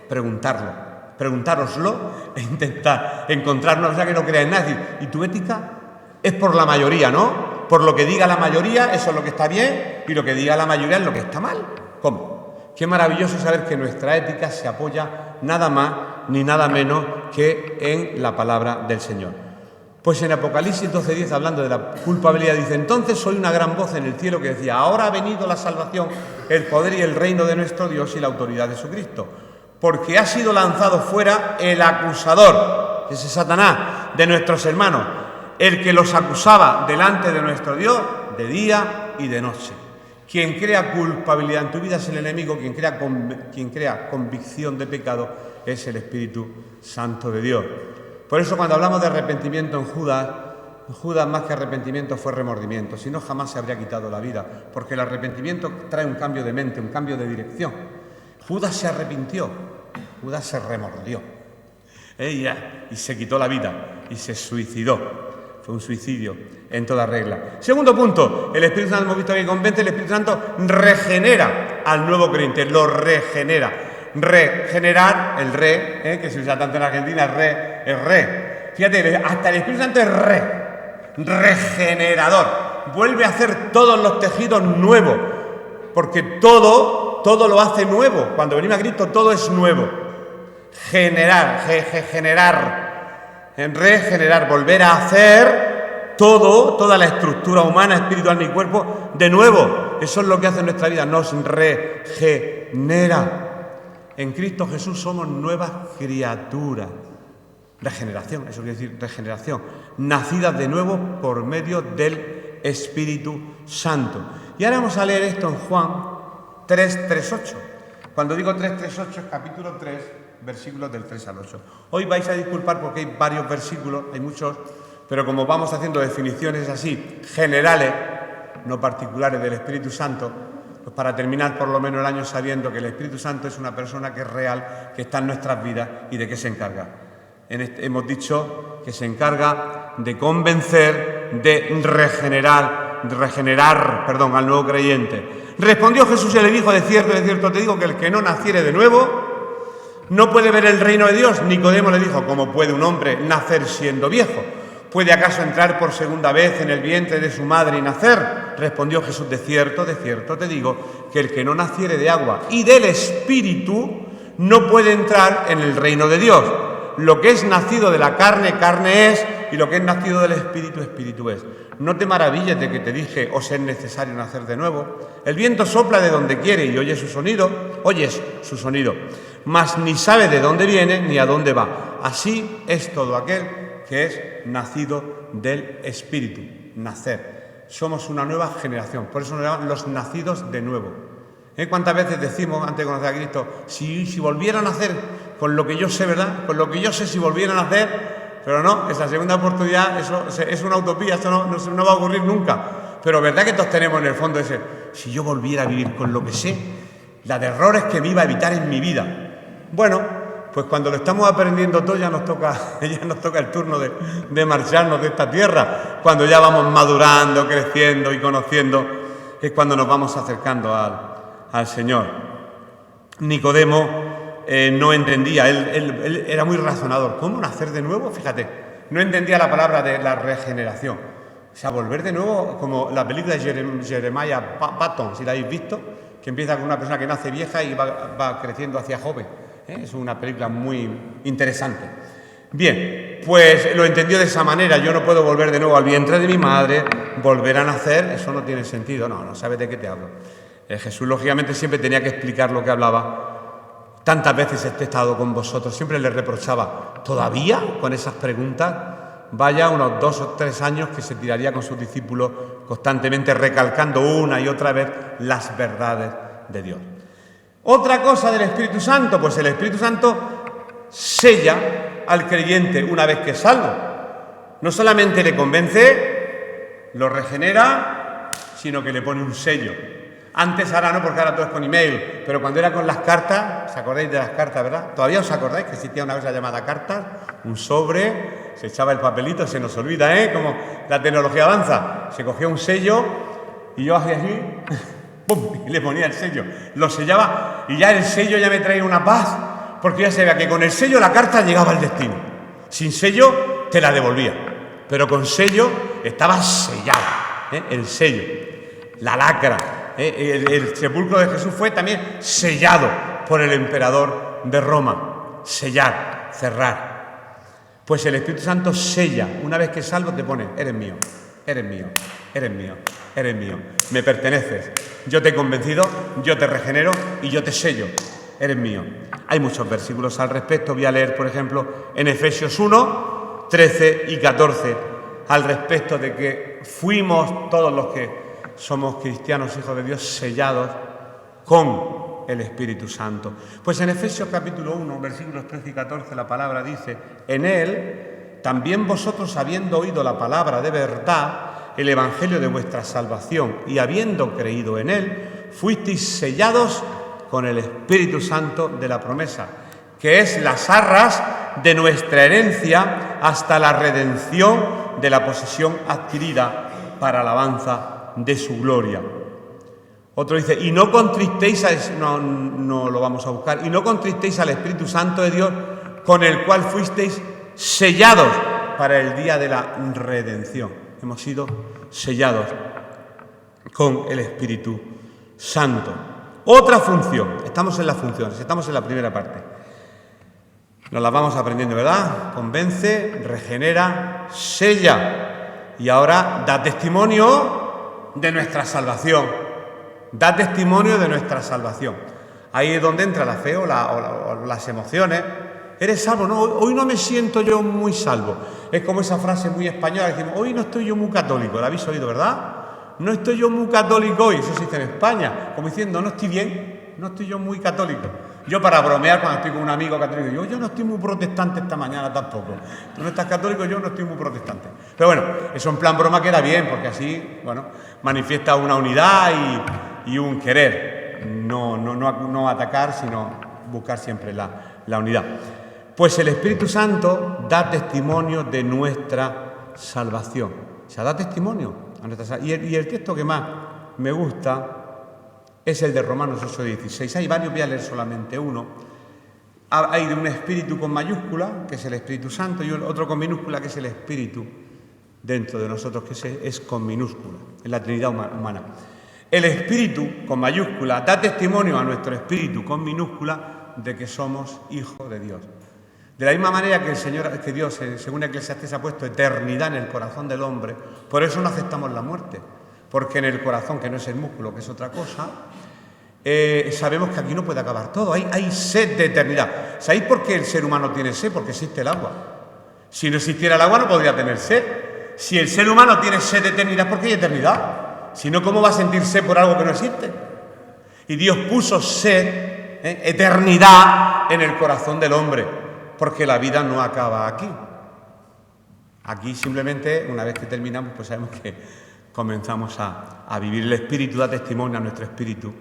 Preguntároslo e intentar encontrar una persona que no crea en nada. ¿Y tu ética? Es por la mayoría, ¿no? Por lo que diga la mayoría, eso es lo que está bien, y lo que diga la mayoría es lo que está mal. ¿Cómo? Qué maravilloso saber que nuestra ética se apoya nada más ni nada menos que en la palabra del Señor. Pues en Apocalipsis 12:10, hablando de la culpabilidad, dice: entonces oí una gran voz en el cielo que decía: ahora ha venido la salvación, el poder y el reino de nuestro Dios y la autoridad de su Cristo, porque ha sido lanzado fuera el acusador, ese Satanás, de nuestros hermanos, el que los acusaba delante de nuestro Dios de día y de noche. Quien crea culpabilidad en tu vida es el enemigo, quien crea convicción de pecado es el Espíritu Santo de Dios. Por eso cuando hablamos de arrepentimiento en Judas más que arrepentimiento fue remordimiento, si no jamás se habría quitado la vida, porque el arrepentimiento trae un cambio de mente, un cambio de dirección. Judas se arrepintió, Judas se remordió y se quitó la vida y se suicidó. Fue un suicidio en toda regla. Segundo punto, el Espíritu Santo, hemos visto que convence, el Espíritu Santo regenera al nuevo creyente, lo regenera. Regenerar, el que se usa tanto en Argentina, es re. Fíjate, hasta el Espíritu Santo es regenerador. Vuelve a hacer todos los tejidos nuevos, porque todo lo hace nuevo. Cuando venimos a Cristo, todo es nuevo. Regenerar, volver a hacer toda la estructura humana, espiritual y cuerpo de nuevo. Eso es lo que hace en nuestra vida, nos regenera. En Cristo Jesús somos nuevas criaturas. Regeneración, eso quiere decir regeneración. Nacidas de nuevo por medio del Espíritu Santo. Y ahora vamos a leer esto en Juan 3:8. Cuando digo 3:8 es capítulo 3, versículos del 3 al 8. Hoy vais a disculpar porque hay varios versículos, hay muchos, pero como vamos haciendo definiciones así, generales, no particulares del Espíritu Santo, pues para terminar por lo menos el año sabiendo que el Espíritu Santo es una persona que es real, que está en nuestras vidas y de qué se encarga. Hemos dicho que se encarga de convencer, de regenerar al nuevo creyente. Respondió Jesús y le dijo: de cierto te digo que el que no naciere de nuevo no puede ver el reino de Dios. Nicodemo le dijo: ¿cómo puede un hombre nacer siendo viejo? ¿Puede acaso entrar por segunda vez en el vientre de su madre y nacer? Respondió Jesús: de cierto te digo que el que no naciere de agua y del Espíritu no puede entrar en el reino de Dios. Lo que es nacido de la carne, carne es, y lo que es nacido del Espíritu, Espíritu es. No te maravilles de que te dije: os es necesario nacer de nuevo. El viento sopla de donde quiere y oyes su sonido, mas ni sabe de dónde viene ni a dónde va. Así es todo aquel que es nacido del Espíritu. Nacer. Somos una nueva generación, por eso nos llaman los nacidos de nuevo. ¿Cuántas veces decimos, antes de conocer a Cristo, si volvieran a nacer con lo que yo sé, ¿verdad? Con lo que yo sé, si volvieran a nacer, pero no, esa segunda oportunidad, eso es una utopía, eso no va a ocurrir nunca. Pero verdad que todos tenemos en el fondo ese: si yo volviera a vivir con lo que sé, la de errores que me iba a evitar en mi vida. Bueno, pues cuando lo estamos aprendiendo todo ya nos toca el turno de marcharnos de esta tierra. Cuando ya vamos madurando, creciendo y conociendo, es cuando nos vamos acercando al Señor. Nicodemo no entendía, él era muy razonador. ¿Cómo nacer de nuevo? Fíjate, no entendía la palabra de la regeneración. O sea, volver de nuevo, como la película de Jeremiah Patton, si la habéis visto, que empieza con una persona que nace vieja y va creciendo hacia joven. Es una película muy interesante. Bien, pues lo entendió de esa manera. Yo no puedo volver de nuevo al vientre de mi madre, volver a nacer, eso no tiene sentido. No sabes de qué te hablo. Jesús, lógicamente, siempre tenía que explicar lo que hablaba. Tantas veces he estado con vosotros, siempre le reprochaba. ¿Todavía con esas preguntas? Vaya unos 2 o 3 años que se tiraría con sus discípulos constantemente recalcando una y otra vez las verdades de Dios. Otra cosa del Espíritu Santo, pues el Espíritu Santo sella al creyente una vez que es salvo. No solamente le convence, lo regenera, sino que le pone un sello. Antes, ahora no, porque ahora todo es con email, pero cuando era con las cartas, ¿os acordáis de las cartas, verdad? ¿Todavía os acordáis que existía una cosa llamada cartas? Un sobre, se echaba el papelito, se nos olvida, como la tecnología avanza. Se cogía un sello y yo hacía así, ¡pum!, y le ponía el sello. Lo sellaba y ya el sello ya me traía una paz, porque ya se veía que con el sello la carta llegaba al destino. Sin sello te la devolvía, pero con sello estaba sellada, el sello, la lacra. El sepulcro de Jesús fue también sellado por el emperador de Roma. Sellar, cerrar. Pues el Espíritu Santo sella. Una vez que salvo te pone: eres mío, eres mío, eres mío, eres mío. Me perteneces. Yo te he convencido, yo te regenero y yo te sello. Eres mío. Hay muchos versículos al respecto. Voy a leer, por ejemplo, en Efesios 1, 13 y 14, al respecto de que fuimos todos los que somos cristianos, hijos de Dios, sellados con el Espíritu Santo. Pues en Efesios capítulo 1, versículos 13 y 14, la palabra dice: en Él también vosotros, habiendo oído la palabra de verdad, el evangelio de vuestra salvación, y habiendo creído en Él, fuisteis sellados con el Espíritu Santo de la promesa, que es las arras de nuestra herencia hasta la redención de la posesión adquirida para alabanza de su gloria. Otro dice: y no contristéis no lo vamos a buscar, y no contristéis al Espíritu Santo de Dios, con el cual fuisteis sellados para el día de la redención. Hemos sido sellados con el Espíritu Santo. Otra función, estamos en las funciones, estamos en la primera parte. Nos las vamos aprendiendo, ¿verdad? Convence, regenera, sella. Y ahora da testimonio de nuestra salvación. Da testimonio de nuestra salvación. Ahí es donde entra la fe o las emociones. ¿Eres salvo? No, hoy no me siento yo muy salvo. Es como esa frase muy española que decimos: hoy no estoy yo muy católico. ¿La habéis oído, verdad? No estoy yo muy católico hoy. Eso se dice en España, como diciendo: no estoy bien, no estoy yo muy católico. Yo, para bromear, cuando estoy con un amigo católico, yo no estoy muy protestante esta mañana tampoco. Tú no estás católico, yo no estoy muy protestante. Pero bueno, eso en plan broma queda bien, porque así, bueno, manifiesta una unidad y un querer. No atacar, sino buscar siempre la unidad. Pues el Espíritu Santo da testimonio de nuestra salvación. O sea, da testimonio a nuestra salvación. Y el texto que más me gusta es el de Romanos 8:16. Hay varios, voy a leer solamente uno. Hay de un espíritu con mayúscula, que es el Espíritu Santo, y otro con minúscula, que es el Espíritu dentro de nosotros, que es con minúscula, en la Trinidad humana. El Espíritu con mayúscula da testimonio a nuestro espíritu con minúscula de que somos hijos de Dios. De la misma manera que Dios, según Eclesiastés, ha puesto eternidad en el corazón del hombre, por eso no aceptamos la muerte. Porque en el corazón, que no es el músculo, que es otra cosa, sabemos que aquí no puede acabar todo. Hay sed de eternidad. ¿Sabéis por qué el ser humano tiene sed? Porque existe el agua. Si no existiera el agua, no podría tener sed. Si el ser humano tiene sed de eternidad, ¿por qué hay eternidad? Si no, ¿cómo va a sentir sed por algo que no existe? Y Dios puso sed, eternidad, en el corazón del hombre, porque la vida no acaba aquí. Aquí simplemente, una vez que terminamos, pues sabemos que comenzamos a vivir. El Espíritu da testimonio a nuestro espíritu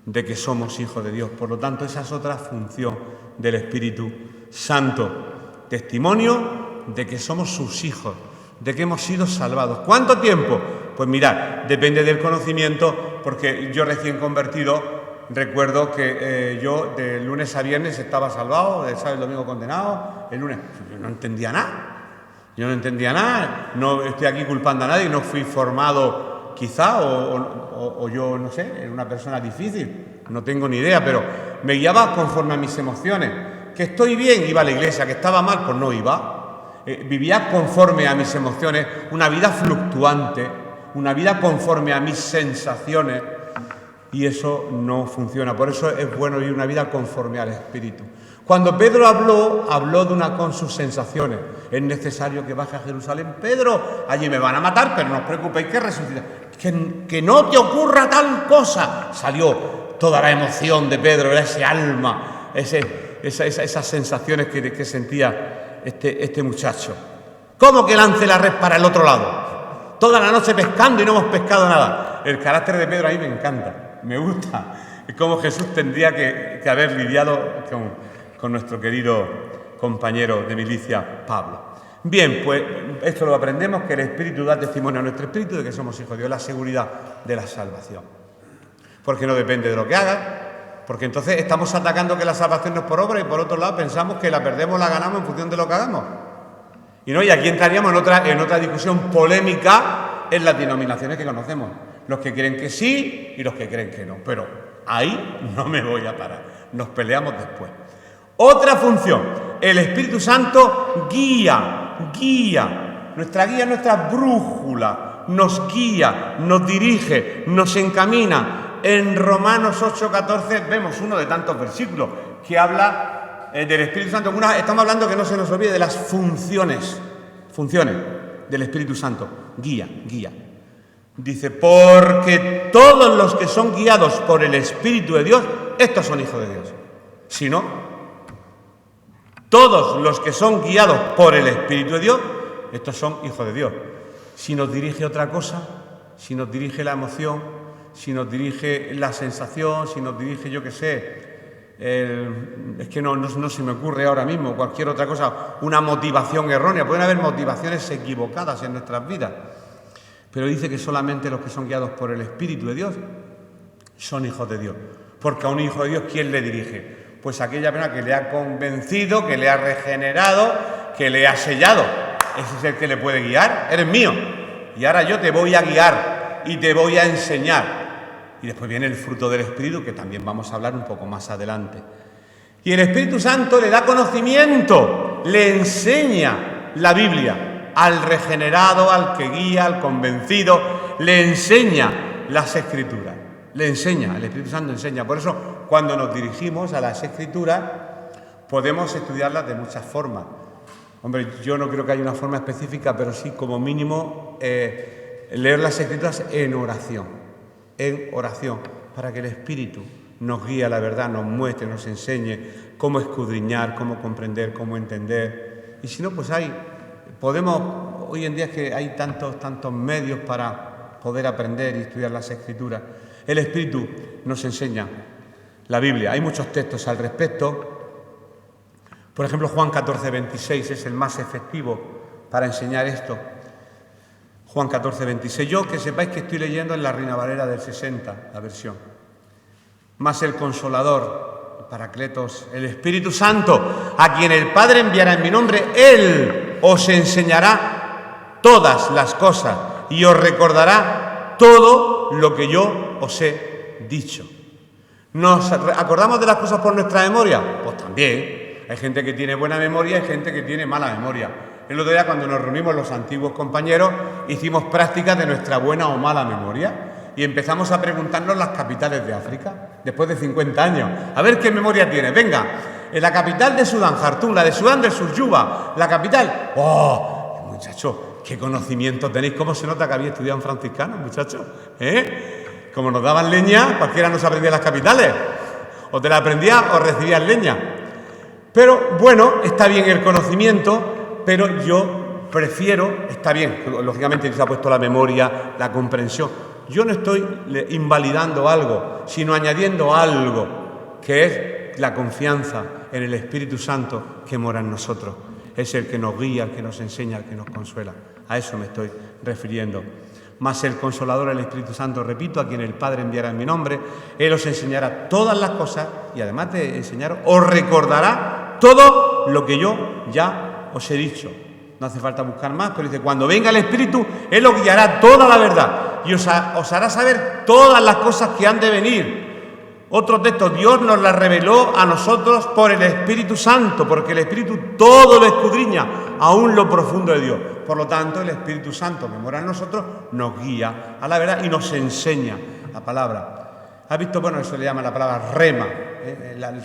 de que somos hijos de Dios. Por lo tanto, esa es otra función del Espíritu Santo. Testimonio de que somos sus hijos, de que hemos sido salvados. ¿Cuánto tiempo? Pues mirad, depende del conocimiento, porque yo recién convertido recuerdo que yo de lunes a viernes estaba salvado, de sábado y domingo condenado, el lunes yo no entendía nada. Yo no entendía nada, no estoy aquí culpando a nadie, no fui formado quizá, o yo, no sé, era una persona difícil, no tengo ni idea, pero me guiaba conforme a mis emociones. Que estoy bien, iba a la iglesia, que estaba mal, pues no iba. Vivía conforme a mis emociones, una vida fluctuante, una vida conforme a mis sensaciones, y eso no funciona. Por eso es bueno vivir una vida conforme al Espíritu. Cuando Pedro habló con sus sensaciones. Es necesario que baje a Jerusalén. Pedro, allí me van a matar, pero no os preocupéis que resucita. Que no te ocurra tal cosa. Salió toda la emoción de Pedro, ese alma, esas sensaciones que sentía este muchacho. ¿Cómo que lance la red para el otro lado? Toda la noche pescando y no hemos pescado nada. El carácter de Pedro a mí me encanta. Me gusta. Es como Jesús tendría que haber lidiado con nuestro querido compañero de milicia, Pablo. Bien, pues esto lo aprendemos, que el Espíritu da testimonio a nuestro espíritu de que somos hijos de Dios, la seguridad de la salvación. Porque no depende de lo que hagas, porque entonces estamos atacando que la salvación no es por obra y por otro lado pensamos que la perdemos, la ganamos en función de lo que hagamos. Y aquí entraríamos en otra discusión polémica en las denominaciones que conocemos. Los que creen que sí y los que creen que no. Pero ahí no me voy a parar. Nos peleamos después. Otra función. El Espíritu Santo guía. Nuestra guía es nuestra brújula. Nos guía, nos dirige, nos encamina. En Romanos 8:14 vemos uno de tantos versículos que habla del Espíritu Santo. Estamos hablando, que no se nos olvide, de las funciones del Espíritu Santo. Guía. Dice, porque todos los que son guiados por el Espíritu de Dios, estos son hijos de Dios. Si no, todos los que son guiados por el Espíritu de Dios, estos son hijos de Dios. Si nos dirige otra cosa, si nos dirige la emoción, si nos dirige la sensación, si nos dirige, yo qué sé, es que no se me ocurre ahora mismo cualquier otra cosa, una motivación errónea. Pueden haber motivaciones equivocadas en nuestras vidas. Pero dice que solamente los que son guiados por el Espíritu de Dios son hijos de Dios. Porque a un hijo de Dios, ¿quién le dirige? Pues aquella persona que le ha convencido, que le ha regenerado, que le ha sellado. Ese es el que le puede guiar. Eres mío. Y ahora yo te voy a guiar y te voy a enseñar. Y después viene el fruto del Espíritu, que también vamos a hablar un poco más adelante. Y el Espíritu Santo le da conocimiento, le enseña la Biblia. Al regenerado, al que guía, al convencido, le enseña las Escrituras. Le enseña, el Espíritu Santo enseña. Por eso, cuando nos dirigimos a las Escrituras, podemos estudiarlas de muchas formas. Hombre, yo no creo que haya una forma específica, pero sí, como mínimo, leer las Escrituras en oración, para que el Espíritu nos guíe a la verdad, nos muestre, nos enseñe cómo escudriñar, cómo comprender, cómo entender. Y si no, pues hoy en día es que hay tantos medios para poder aprender y estudiar las Escrituras. El Espíritu nos enseña la Biblia. Hay muchos textos al respecto. Por ejemplo, Juan 14:26 es el más efectivo para enseñar esto. Juan 14:26. Yo, que sepáis que estoy leyendo en la Reina Valera del 60, la versión. Mas el Consolador, el Paracletos, el Espíritu Santo, a quien el Padre enviará en mi nombre, Él os enseñará todas las cosas y os recordará todo lo que yo os he dicho. ¿Nos acordamos de las cosas por nuestra memoria? Pues también. Hay gente que tiene buena memoria y hay gente que tiene mala memoria. El otro día, cuando nos reunimos los antiguos compañeros, hicimos prácticas de nuestra buena o mala memoria y empezamos a preguntarnos las capitales de África, después de 50 años. A ver qué memoria tiene. Venga, en la capital de Sudán, Jartum, la de Sudán del Sur, Yuba, la capital. ¡Oh! Muchachos, qué conocimiento tenéis. ¿Cómo se nota que había estudiado en franciscano, muchachos? Como nos daban leña, cualquiera nos aprendía las capitales. O te la aprendías o recibías leña. Pero bueno, está bien el conocimiento, pero yo prefiero, está bien, lógicamente se ha puesto la memoria, la comprensión. Yo no estoy invalidando algo, sino añadiendo algo, que es la confianza en el Espíritu Santo que mora en nosotros. Es el que nos guía, el que nos enseña, el que nos consuela. A eso me estoy refiriendo. Mas el Consolador, el Espíritu Santo, repito, a quien el Padre enviará en mi nombre, Él os enseñará todas las cosas y además de enseñaros, os recordará todo lo que yo ya os he dicho. No hace falta buscar más, pero dice, cuando venga el Espíritu, Él os guiará toda la verdad y os hará saber todas las cosas que han de venir. Otro texto, Dios nos la reveló a nosotros por el Espíritu Santo, porque el Espíritu todo lo escudriña, aún lo profundo de Dios. Por lo tanto, el Espíritu Santo que mora en nosotros nos guía a la verdad y nos enseña la palabra. ¿Has visto? Bueno, eso le llama la palabra rema,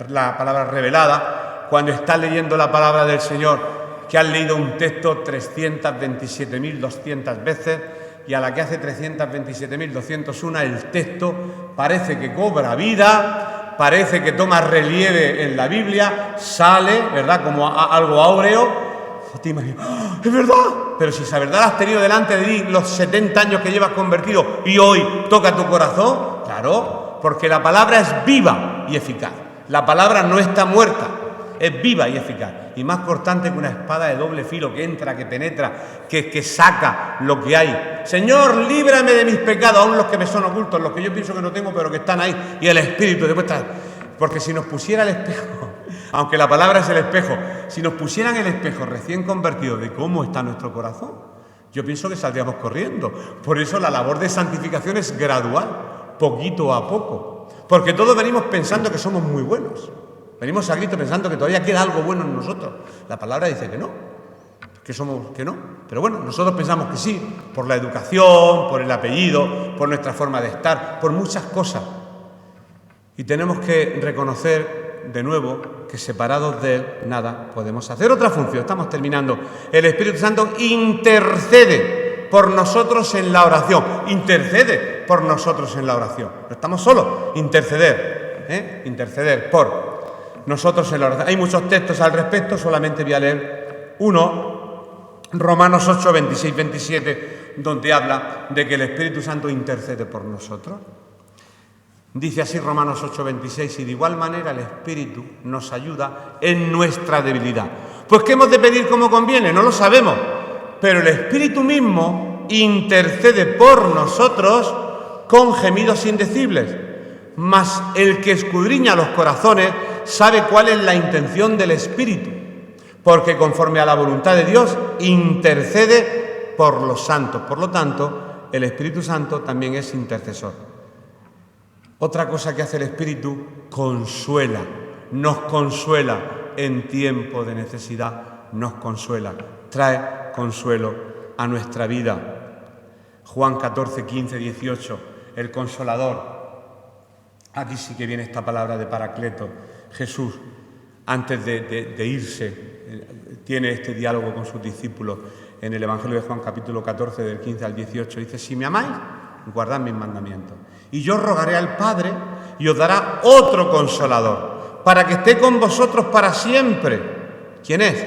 la palabra revelada. Cuando estás leyendo la palabra del Señor, que has leído un texto 327.200 veces, y a la que hace 327.201 el texto parece que cobra vida, parece que toma relieve en la Biblia, sale, ¿verdad?, como algo áureo. Te imaginas, ¡oh, es verdad! Pero si esa verdad la has tenido delante de ti los 70 años que llevas convertido y hoy toca tu corazón, claro, porque la palabra es viva y eficaz. La palabra no está muerta, es viva y eficaz. Y más cortante que una espada de doble filo que entra, que penetra, que saca lo que hay. Señor, líbrame de mis pecados, aun los que me son ocultos, los que yo pienso que no tengo, pero que están ahí. Y el Espíritu después está. Porque si nos pusiera el espejo, aunque la palabra es el espejo, si nos pusieran el espejo recién convertido de cómo está nuestro corazón, yo pienso que saldríamos corriendo. Por eso la labor de santificación es gradual, poquito a poco. Porque todos venimos pensando que somos muy buenos. Venimos a Cristo pensando que todavía queda algo bueno en nosotros. La palabra dice que no, que no. Pero bueno, nosotros pensamos que sí, por la educación, por el apellido, por nuestra forma de estar, por muchas cosas. Y tenemos que reconocer de nuevo que separados de Él nada podemos hacer. Otra función, estamos terminando. El Espíritu Santo intercede por nosotros en la oración. Intercede por nosotros en la oración. No estamos solos, interceder por nosotros en la oración. Hay muchos textos al respecto, solamente voy a leer uno, Romanos 8, 26, 27, donde habla de que el Espíritu Santo intercede por nosotros. Dice así Romanos 8, 26, y de igual manera el Espíritu nos ayuda en nuestra debilidad. Pues ¿qué hemos de pedir como conviene? No lo sabemos, pero el Espíritu mismo intercede por nosotros con gemidos indecibles. Mas el que escudriña los corazones sabe cuál es la intención del Espíritu, porque conforme a la voluntad de Dios intercede por los santos. Por lo tanto, el Espíritu Santo también es intercesor. Otra cosa que hace el Espíritu, consuela, nos consuela en tiempo de necesidad, nos consuela, trae consuelo a nuestra vida. Juan 14, 15, 18, el Consolador. Aquí sí que viene esta palabra de Paracleto. Jesús, antes de irse, tiene este diálogo con sus discípulos en el Evangelio de Juan, capítulo 14, del 15 al 18. Dice, si me amáis, guardad mis mandamientos. Y yo rogaré al Padre y os dará otro Consolador, para que esté con vosotros para siempre. ¿Quién es?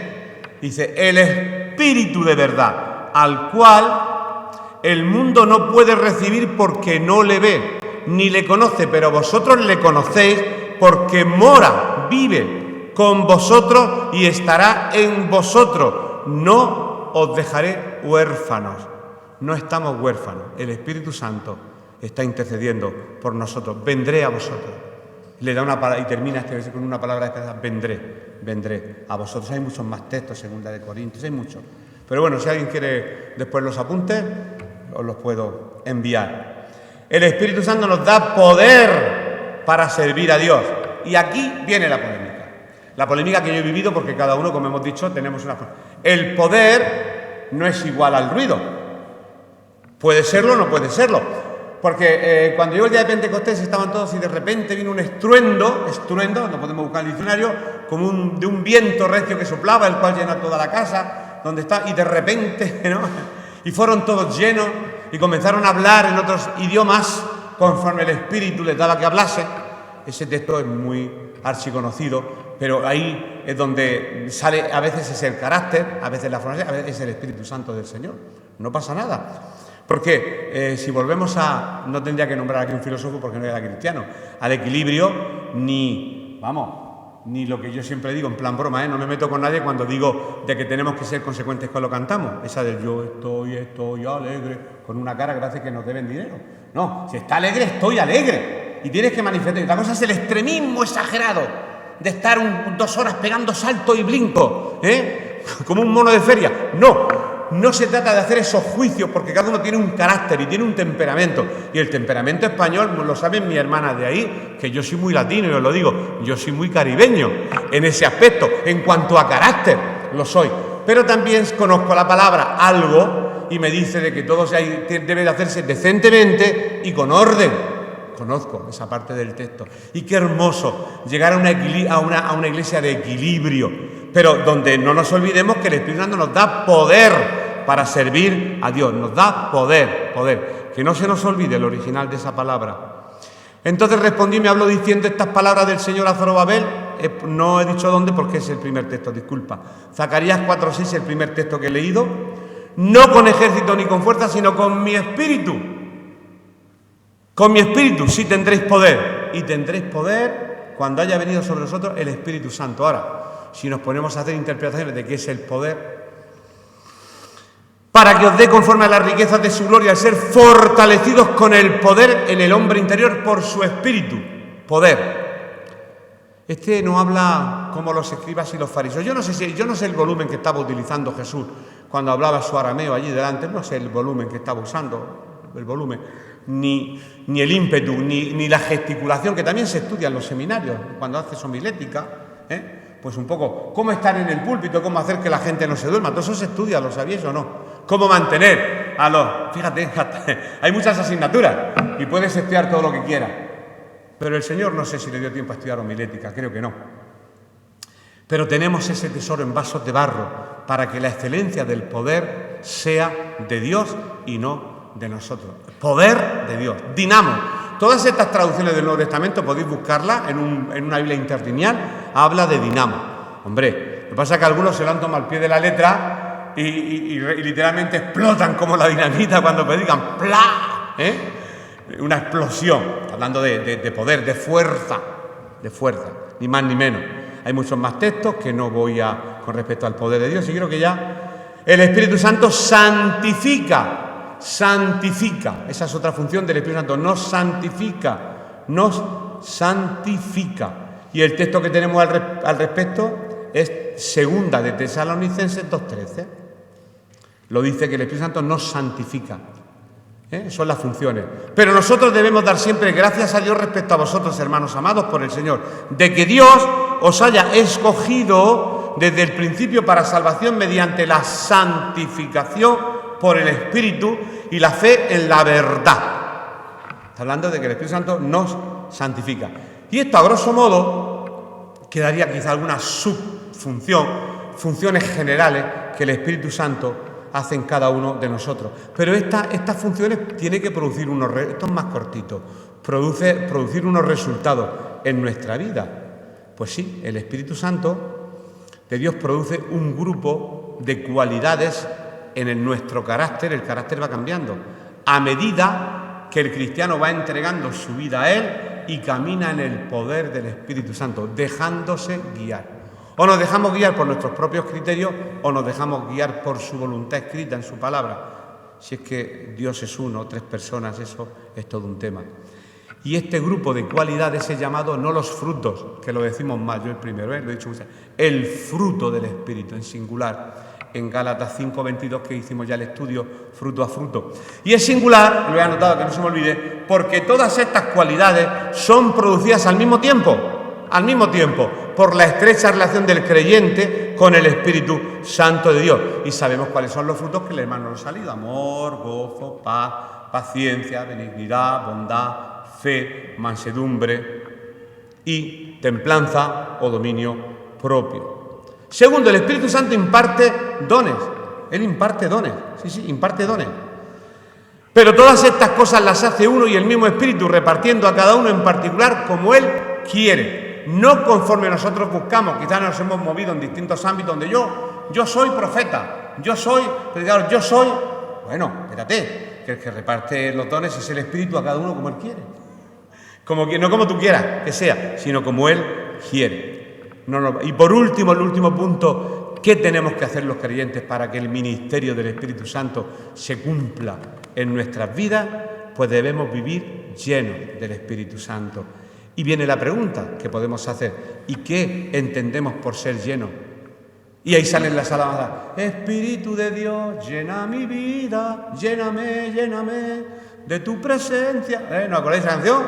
Dice, el Espíritu de verdad, al cual el mundo no puede recibir porque no le ve, ni le conoce, pero vosotros le conocéis porque mora, vive con vosotros y estará en vosotros. No os dejaré huérfanos. No estamos huérfanos. El Espíritu Santo está intercediendo por nosotros. Vendré a vosotros. Le da una palabra y termina este versículo con una palabra de esperanza. Vendré a vosotros. Hay muchos más textos, 2 de Corintios, hay muchos. Pero bueno, si alguien quiere después los apuntes, os los puedo enviar. El Espíritu Santo nos da poder para servir a Dios. Y aquí viene la polémica. La polémica que yo he vivido porque cada uno, como hemos dicho, tenemos una... El poder no es igual al ruido. Puede serlo o no puede serlo. Porque cuando llegó el día de Pentecostés estaban todos y de repente vino un estruendo, no podemos buscar el diccionario, como de un viento recio que soplaba, el cual llena toda la casa, donde está, y de repente, ¿no? Y fueron todos llenos y comenzaron a hablar en otros idiomas conforme el Espíritu les daba que hablase. Ese texto es muy archiconocido, pero ahí es donde sale, a veces es el carácter, a veces la forma, a veces es el Espíritu Santo del Señor. No pasa nada. Porque si volvemos no tendría que nombrar aquí un filósofo porque no era cristiano, al equilibrio, ni lo que yo siempre digo, en plan broma, no me meto con nadie cuando digo de que tenemos que ser consecuentes con lo que cantamos, esa del yo estoy alegre, con una cara que parece que nos deben dinero. No, si está alegre, estoy alegre, y tienes que manifestar. Y otra cosa es el extremismo exagerado de estar 2 horas pegando salto y brinco, como un mono de feria. No se trata de hacer esos juicios porque cada uno tiene un carácter y tiene un temperamento. Y el temperamento español, lo saben mis hermanas de ahí, que yo soy muy latino y os lo digo, yo soy muy caribeño en ese aspecto. En cuanto a carácter, lo soy. Pero también conozco la palabra algo y me dice de que todo debe de hacerse decentemente y con orden. Conozco esa parte del texto. Y qué hermoso llegar a una iglesia de equilibrio, pero donde no nos olvidemos que el Espíritu Santo nos da poder para servir a Dios. Nos da poder. Que no se nos olvide el original de esa palabra. Entonces respondí y me habló diciendo estas palabras del Señor a Zorobabel. No he dicho dónde porque es el primer texto, disculpa. Zacarías 4:6, el primer texto que he leído. No con ejército ni con fuerza, sino con mi espíritu. Con mi espíritu sí tendréis poder, y tendréis poder cuando haya venido sobre vosotros el Espíritu Santo. Ahora, si nos ponemos a hacer interpretaciones de qué es el poder, para que os dé conforme a las riquezas de su gloria, al ser fortalecidos con el poder en el hombre interior por su espíritu. Poder. Este no habla como los escribas y los fariseos. Yo no sé el volumen que estaba utilizando Jesús cuando hablaba su arameo allí delante. No sé el volumen que estaba usando, el volumen, ni el ímpetu, ni la gesticulación, que también se estudia en los seminarios, cuando haces homilética, pues un poco cómo estar en el púlpito, cómo hacer que la gente no se duerma. Todo eso se estudia, ¿lo sabíais o no? Cómo mantener a los... Fíjate, hay muchas asignaturas y puedes estudiar todo lo que quieras. Pero el Señor no sé si le dio tiempo a estudiar homilética, creo que no. Pero tenemos ese tesoro en vasos de barro para que la excelencia del poder sea de Dios y no de nosotros. Poder de Dios. Dinamo. Todas estas traducciones del Nuevo Testamento podéis buscarlas en una Biblia interlineal, habla de dinamo. Hombre, lo que pasa es que algunos se lo han tomado al pie de la letra y literalmente explotan como la dinamita cuando predican ¡plá! Una explosión, hablando de poder, de fuerza, ni más ni menos. Hay muchos más textos que no voy a, con respecto al poder de Dios, y creo que ya el Espíritu Santo santifica, esa es otra función del Espíritu Santo, nos santifica. Y el texto que tenemos al respecto es segunda de Tesalonicenses 2:13. Lo dice que el Espíritu Santo nos santifica. Son las funciones. Pero nosotros debemos dar siempre gracias a Dios respecto a vosotros, hermanos amados por el Señor, de que Dios os haya escogido desde el principio para salvación mediante la santificación por el Espíritu y la fe en la verdad. Está hablando de que el Espíritu Santo nos santifica. Y esto, a grosso modo, quedaría quizá alguna subfunción, funciones generales que el Espíritu Santo hace en cada uno de nosotros. Pero estas funciones tiene que producir esto es más cortito, producir unos resultados en nuestra vida. Pues sí, el Espíritu Santo de Dios produce un grupo de cualidades en nuestro carácter. El carácter va cambiando a medida que el cristiano va entregando su vida a Él y camina en el poder del Espíritu Santo, dejándose guiar. O nos dejamos guiar por nuestros propios criterios o nos dejamos guiar por su voluntad escrita en su palabra. Si es que Dios es uno, 3 personas, eso es todo un tema. Y este grupo de cualidades es llamado no los frutos, que lo decimos mal, yo el primero, lo he dicho muchas veces, el fruto del Espíritu en singular. En Gálatas 5:22, que hicimos ya el estudio fruto a fruto. Y es singular, lo he anotado que no se me olvide, porque todas estas cualidades son producidas al mismo tiempo, por la estrecha relación del creyente con el Espíritu Santo de Dios. Y sabemos cuáles son los frutos que el hermano nos ha salido: amor, gozo, paz, paciencia, benignidad, bondad, fe, mansedumbre y templanza o dominio propio. Segundo, el Espíritu Santo imparte dones. Él imparte dones. Sí, imparte dones. Pero todas estas cosas las hace uno y el mismo Espíritu, repartiendo a cada uno en particular como Él quiere. No conforme nosotros buscamos. Quizás nos hemos movido en distintos ámbitos donde yo soy profeta, yo soy predicador, yo soy... Bueno, espérate, que el que reparte los dones es el Espíritu a cada uno como Él quiere. No como tú quieras que sea, sino como Él quiere. Y por último, el último punto, ¿qué tenemos que hacer los creyentes para que el ministerio del Espíritu Santo se cumpla en nuestras vidas? Pues debemos vivir llenos del Espíritu Santo. Y viene la pregunta que podemos hacer: ¿y qué entendemos por ser llenos? Y ahí salen las alabanzas: Espíritu de Dios, llena mi vida, lléname de tu presencia. ¿No acordáis de esa canción?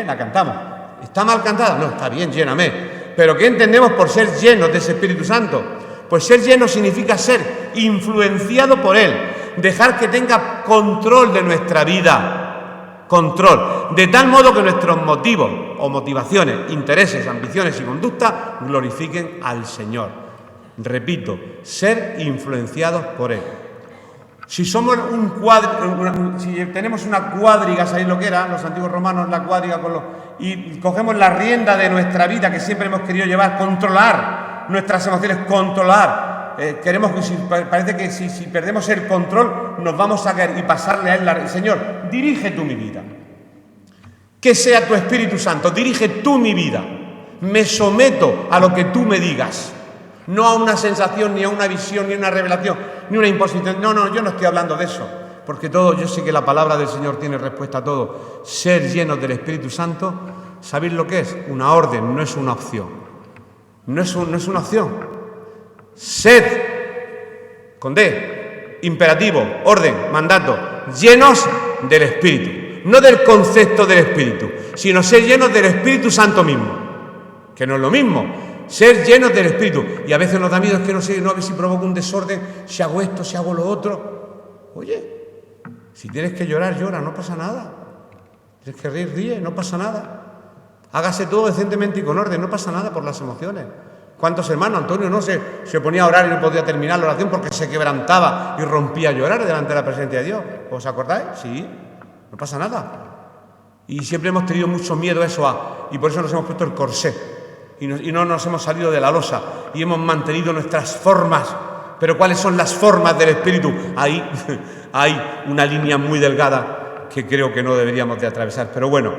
La cantamos. ¿Está mal cantada? No, está bien, lléname. ¿Pero qué entendemos por ser llenos de ese Espíritu Santo? Pues ser lleno significa ser influenciado por Él, dejar que tenga control de nuestra vida, de tal modo que nuestros motivos o motivaciones, intereses, ambiciones y conductas glorifiquen al Señor. Repito, ser influenciados por Él. Si somos si tenemos una cuadriga, ¿sabéis lo que eran los antiguos romanos? La cuadriga y cogemos la rienda de nuestra vida que siempre hemos querido llevar, controlar nuestras emociones, controlar. Parece que si perdemos el control nos vamos a caer y pasarle a Él Señor, dirige tú mi vida. Que sea tu Espíritu Santo, dirige tú mi vida. Me someto a lo que tú me digas. No a una sensación, ni a una visión, ni a una revelación, ni una imposición. No, yo no estoy hablando de eso. Porque yo sé que la palabra del Señor tiene respuesta a todo. Ser llenos del Espíritu Santo, ¿sabéis lo que es? Una orden, no es una opción. No es una opción. Sed, con D, imperativo, orden, mandato, llenos del Espíritu. No del concepto del Espíritu, sino ser llenos del Espíritu Santo mismo. Que no es lo mismo. Ser llenos del Espíritu. Y a veces nos da miedo, es que no sé, no a ver si provoco un desorden, si hago esto, si hago lo otro. Oye, si tienes que llorar, llora, no pasa nada. Tienes que reír, ríe, no pasa nada. Hágase todo decentemente y con orden, no pasa nada por las emociones. ¿Cuántos hermanos? Antonio no se ponía a orar y no podía terminar la oración porque se quebrantaba y rompía a llorar delante de la presencia de Dios. ¿Os acordáis? Sí, no pasa nada. Y siempre hemos tenido mucho miedo a eso, y por eso nos hemos puesto el corsé. Y no nos hemos salido de la losa y hemos mantenido nuestras formas. Pero ¿cuáles son las formas del Espíritu? Ahí hay una línea muy delgada que creo que no deberíamos de atravesar. Pero bueno,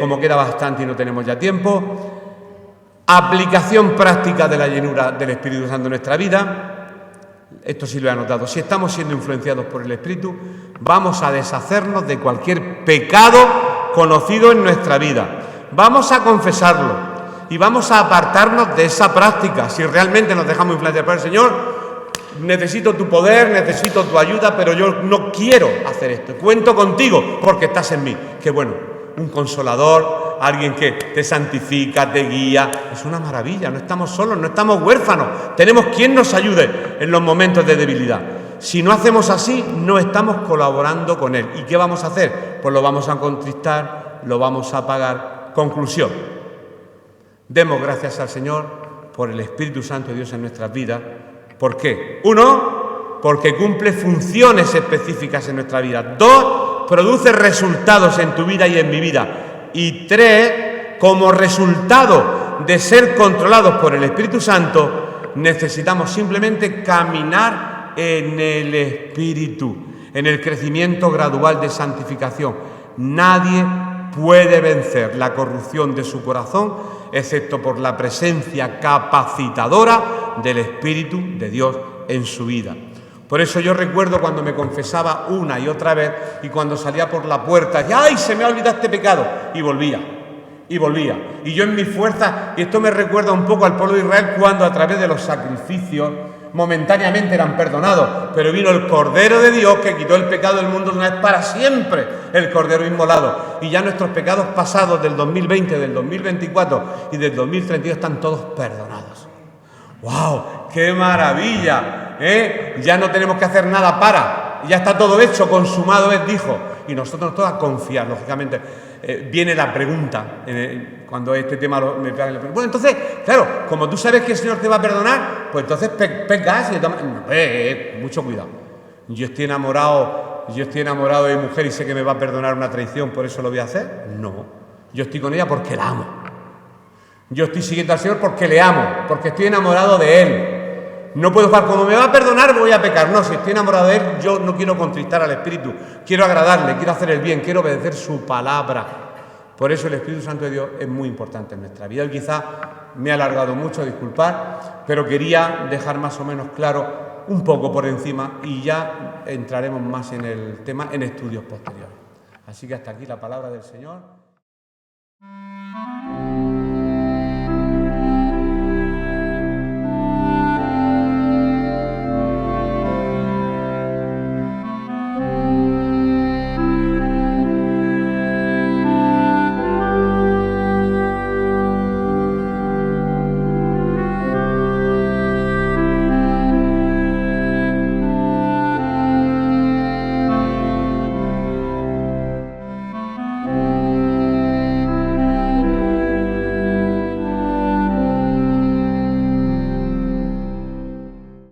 como queda bastante y no tenemos ya tiempo, aplicación práctica de la llenura del Espíritu Santo en nuestra vida. Esto sí lo he anotado. Si estamos siendo influenciados por el Espíritu, vamos a deshacernos de cualquier pecado conocido en nuestra vida. Vamos a confesarlo. Y vamos a apartarnos de esa práctica. Si realmente nos dejamos influenciar por el Señor, necesito tu poder, necesito tu ayuda, pero yo no quiero hacer esto. Cuento contigo porque estás en mí. Qué bueno, un consolador, alguien que te santifica, te guía. Es una maravilla, no estamos solos, no estamos huérfanos. Tenemos quien nos ayude en los momentos de debilidad. Si no hacemos así, no estamos colaborando con Él. ¿Y qué vamos a hacer? Pues lo vamos a contristar, lo vamos a apagar. Conclusión. Demos gracias al Señor por el Espíritu Santo de Dios en nuestras vidas. ¿Por qué? 1, porque cumple funciones específicas en nuestra vida. 2, produce resultados en tu vida y en mi vida. Y 3, como resultado de ser controlados por el Espíritu Santo, necesitamos simplemente caminar en el Espíritu, en el crecimiento gradual de santificación. Nadie puede vencer la corrupción de su corazón excepto por la presencia capacitadora del Espíritu de Dios en su vida. Por eso yo recuerdo cuando me confesaba una y otra vez y cuando salía por la puerta, y ¡ay, se me ha olvidado este pecado! Y volvía. Y yo en mi fuerza, y esto me recuerda un poco al pueblo de Israel cuando a través de los sacrificios momentáneamente eran perdonados, pero vino el Cordero de Dios que quitó el pecado del mundo de una vez para siempre, el Cordero inmolado, y ya nuestros pecados pasados del 2020, del 2024 y del 2032 están todos perdonados. ¡Wow! ¡Qué maravilla! Ya no tenemos que hacer nada ya está todo hecho, consumado es, dijo, y nosotros todos a confiar, lógicamente. Viene la pregunta, cuando este tema me pega. Bueno, entonces, claro, como tú sabes que el Señor te va a perdonar, pues entonces pecas y mucho cuidado. Yo estoy enamorado de mi mujer y sé que me va a perdonar una traición, ¿por eso lo voy a hacer? No, yo estoy con ella porque la amo. Yo estoy siguiendo al Señor porque le amo, porque estoy enamorado de Él. No puedo jugar, como me va a perdonar, voy a pecar. No, si estoy enamorado de Él, yo no quiero contristar al Espíritu. Quiero agradarle, quiero hacer el bien, quiero obedecer su palabra. Por eso el Espíritu Santo de Dios es muy importante en nuestra vida. Y quizá me he alargado mucho, disculpad, pero quería dejar más o menos claro un poco por encima y ya entraremos más en el tema en estudios posteriores. Así que hasta aquí la palabra del Señor.